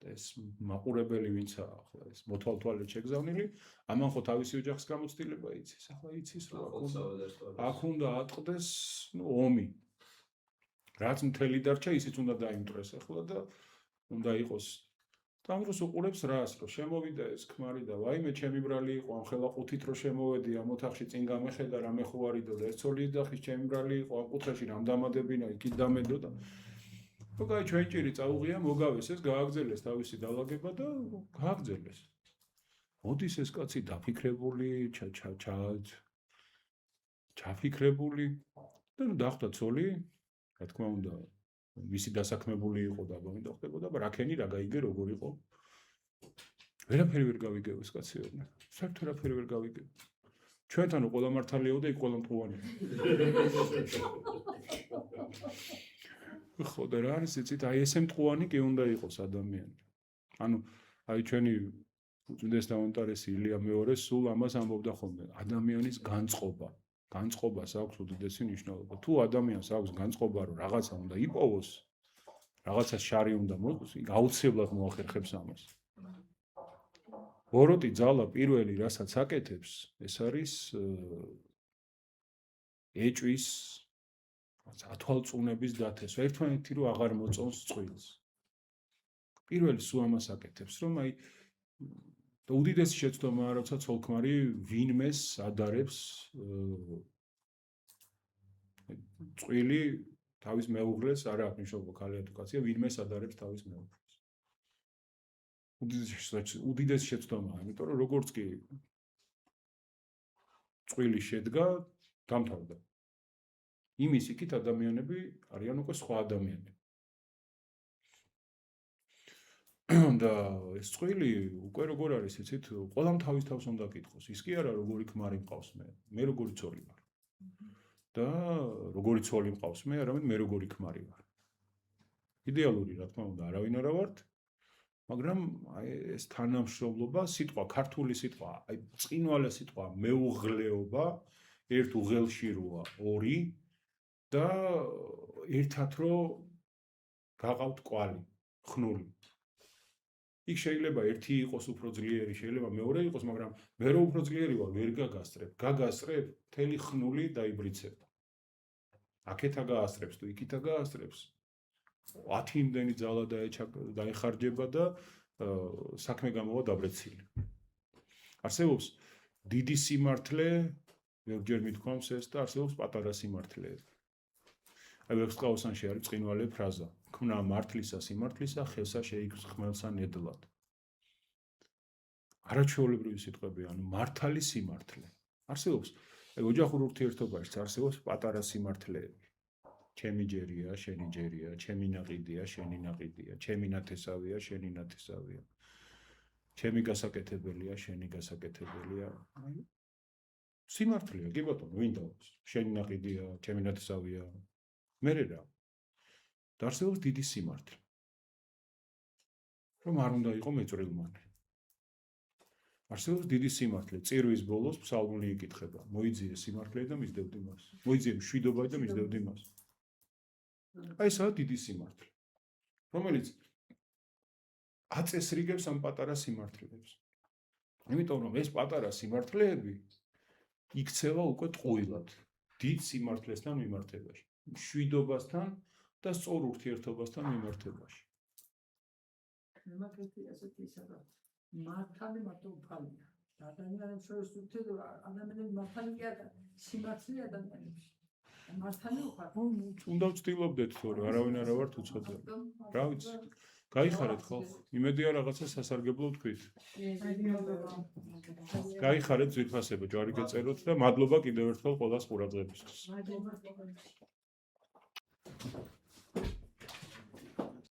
Speaker 1: ეს მაყურებელი ვინცა ახლა ეს მოთვალთვალეთ შეგზავნილი, ამან ხო თავისი ოჯახის გამოცდილება იცის, ახლა იცის რომ აქ უნდა ატყდეს ომი. რაც მთელი დარჩა, ისიც უნდა დაიმტრეს ახლა და უნდა იყოს. და ამ დროს უყურებს რას, რომ შემოვიდა ეს ქმარი და ვაიმე ჩემი ბრალი იყო, ამ ხელა ყუთით რომ შემოვედი, ამ ოთახში წინ გამეხედა, რამე ხوارიდო და ეს ცოლის ოთახის ჩემი ბრალი იყო, ამ კუთხეში რამ დამადებინა, იქით დამედო და მოგაი ჩვენ ჭირი წაუღია, მოგავეს ეს, გააგზელეს თავისი დალაგება და გააგზელეს. მოდის ეს კაცი დაფიქრებული, ჩაფიქრებული და დახვდა ცოლი, რა თქმა უნდა, მისი დასაქმებული იყო და აბა ხდებოდა, რაკენი რა გაიგე როგორ იყო. ვერაფერი ვერ გავიგებ ეს კაცი. საერთოდ ვერაფერი ვერ გავიგებ. ჩვენთან ყველა მართალიაო და იქ ყველა მტყუანია. ხო და რა არის იცით, აი ესე მტყუანი კი უნდა იყოს ადამიანი. ანუ აი ჩვენი უწმიდეს დავანტარესი ილია მეორე სულ ამას ამბობდა ხოლმე, ადამიანის განწყობა. განწყობას აქვს უდიდესი მნიშვნელობა. თუ ადამიანს აქვს განწყობა, რომ რაღაცა უნდა იპოვოს, რაღაცა შარი უნდა მოყოს, იქ აუცილებლად მოახერხებს ამას. ბოროტი ძალა პირველი, რასაც აკეთებს, ეს არის ეჭვის ათვალწუნების დათესვა. ერთმანეთი რო აღარ მოწონს წყვილს. პირველი სულ ამას აკეთებს, რომ აი და უდიდესი შეცდომაა, როცა ცოლ-ქმარი ვინმეს ადარებს წვილი თავის მეუღლეს, არა აქვს მნიშვნელობა ქალია თუ კაცია, ვინმეს ადარებს თავის მეუღლეს. უდიდესი შეცდომაა, იმიტომ რომ როგორც კი წვილი შედგა, დამთავრდა. იმის იქით ადამიანები არიან უკვე სხვა ადამიანები. და ეს წვილი უკვე როგორ არის, იცით, ყველამ თავის თავს უნდა კითხოს. ის კი არა როგორი ქმარი მყავს მე როგორი ცოლი ვარ. და როგორი ცოლი მყავს არამედ მე როგორი ქმარი ვარ. იდეალური რა თქმა უნდა არავინ არა ვართ, მაგრამ აი ეს თანამშრომლობა, სიტყვა, ქართული სიტყვა, აი წინვალე სიტყვა მეუღლეობა, ერთ უღელში როა ორი და ერთად რო გაყავთ კვალი, ხნული. იქ შეიძლება ერთი იყოს უფრო ძლიერი, შეიძლება მეორე იყოს, მაგრამ მე რო უფრო ძლიერი ვარ, ვერ გაგასწრებ. გაგასწრებ, მთელი ხნული დაიბრიცება. აქეთა გაასწრებს თუ იქითა გაასწრებს. 10 იმდენი ძალა დაეხარჯება და საქმე გამოვა დაბრეცილი. არსებობს დიდი სიმართლე, ზოგჯერ მithქვამს ეს და არსებობს პატარა სიმართლეები. აი ვეფხისტყაოსანში არის წყინვალე ფრაზა. ქმნა მართლისა სიმართლისა, ხელსა შეიქმს ხმელსა ნედლად. არაჩვეულებრივი სიტყვები, ანუ მართალი სიმართლე. არსებობს, აი ოჯახურ ურთიერთობაშიც არსებობს პატარა სიმართლეები. ჩემი ჯერია, შენი ჯერია, ჩემი ნაყიდია, შენი ნაყიდია, ჩემი ნათესავია, შენი ნათესავია. ჩემი გასაკეთებელია, შენი გასაკეთებელია. აი სიმართლეა, კი ბატონო, ვინ დაობს? შენი ნაყიდია, ჩემი ნათესავია. მე რა. და არსებობს დიდი სიმართლე. რომ არ უნდა იყო მეწვრილმანი. არსებობს დიდი სიმართლე, წირვის ბოლოს ფსალმუნი იკითხება. მოიძიე სიმართლე და მისდევდი მას. მოიძიე მშვიდობა და მისდევდი მას. აი ესაა დიდი სიმართლე, რომელიც აწესრიგებს ამ პატარა სიმართლეებს. იმიტომ რომ ეს პატარა სიმართლეები იქცევა უკვე ტყუილად, დიდ სიმართლესთან მიმართებაში, მშვიდობასთან და სწორ ურთიერთობასთან მიმართებაში.
Speaker 2: მაგეთი ასეთი ისაა. მართალი მარტო უფალია. ადამიანებს შორის ურთიერთობა ადამიანები მართალი კი არა, სიმართლე ადამიანებში. მართალი უფალია.
Speaker 1: უნდა ვცდილობდეთ თორე არავინ არა ვართ უცხოელი. რა ვიცი. გაიხარეთ ხო? იმედია რაღაცა სასარგებლო თქვით. გაიხარეთ ძვირფასება, ჯვარი გეწეროთ და მადლობა კიდევ ერთხელ ყველას ყურადღებისთვის.
Speaker 2: მადლობა.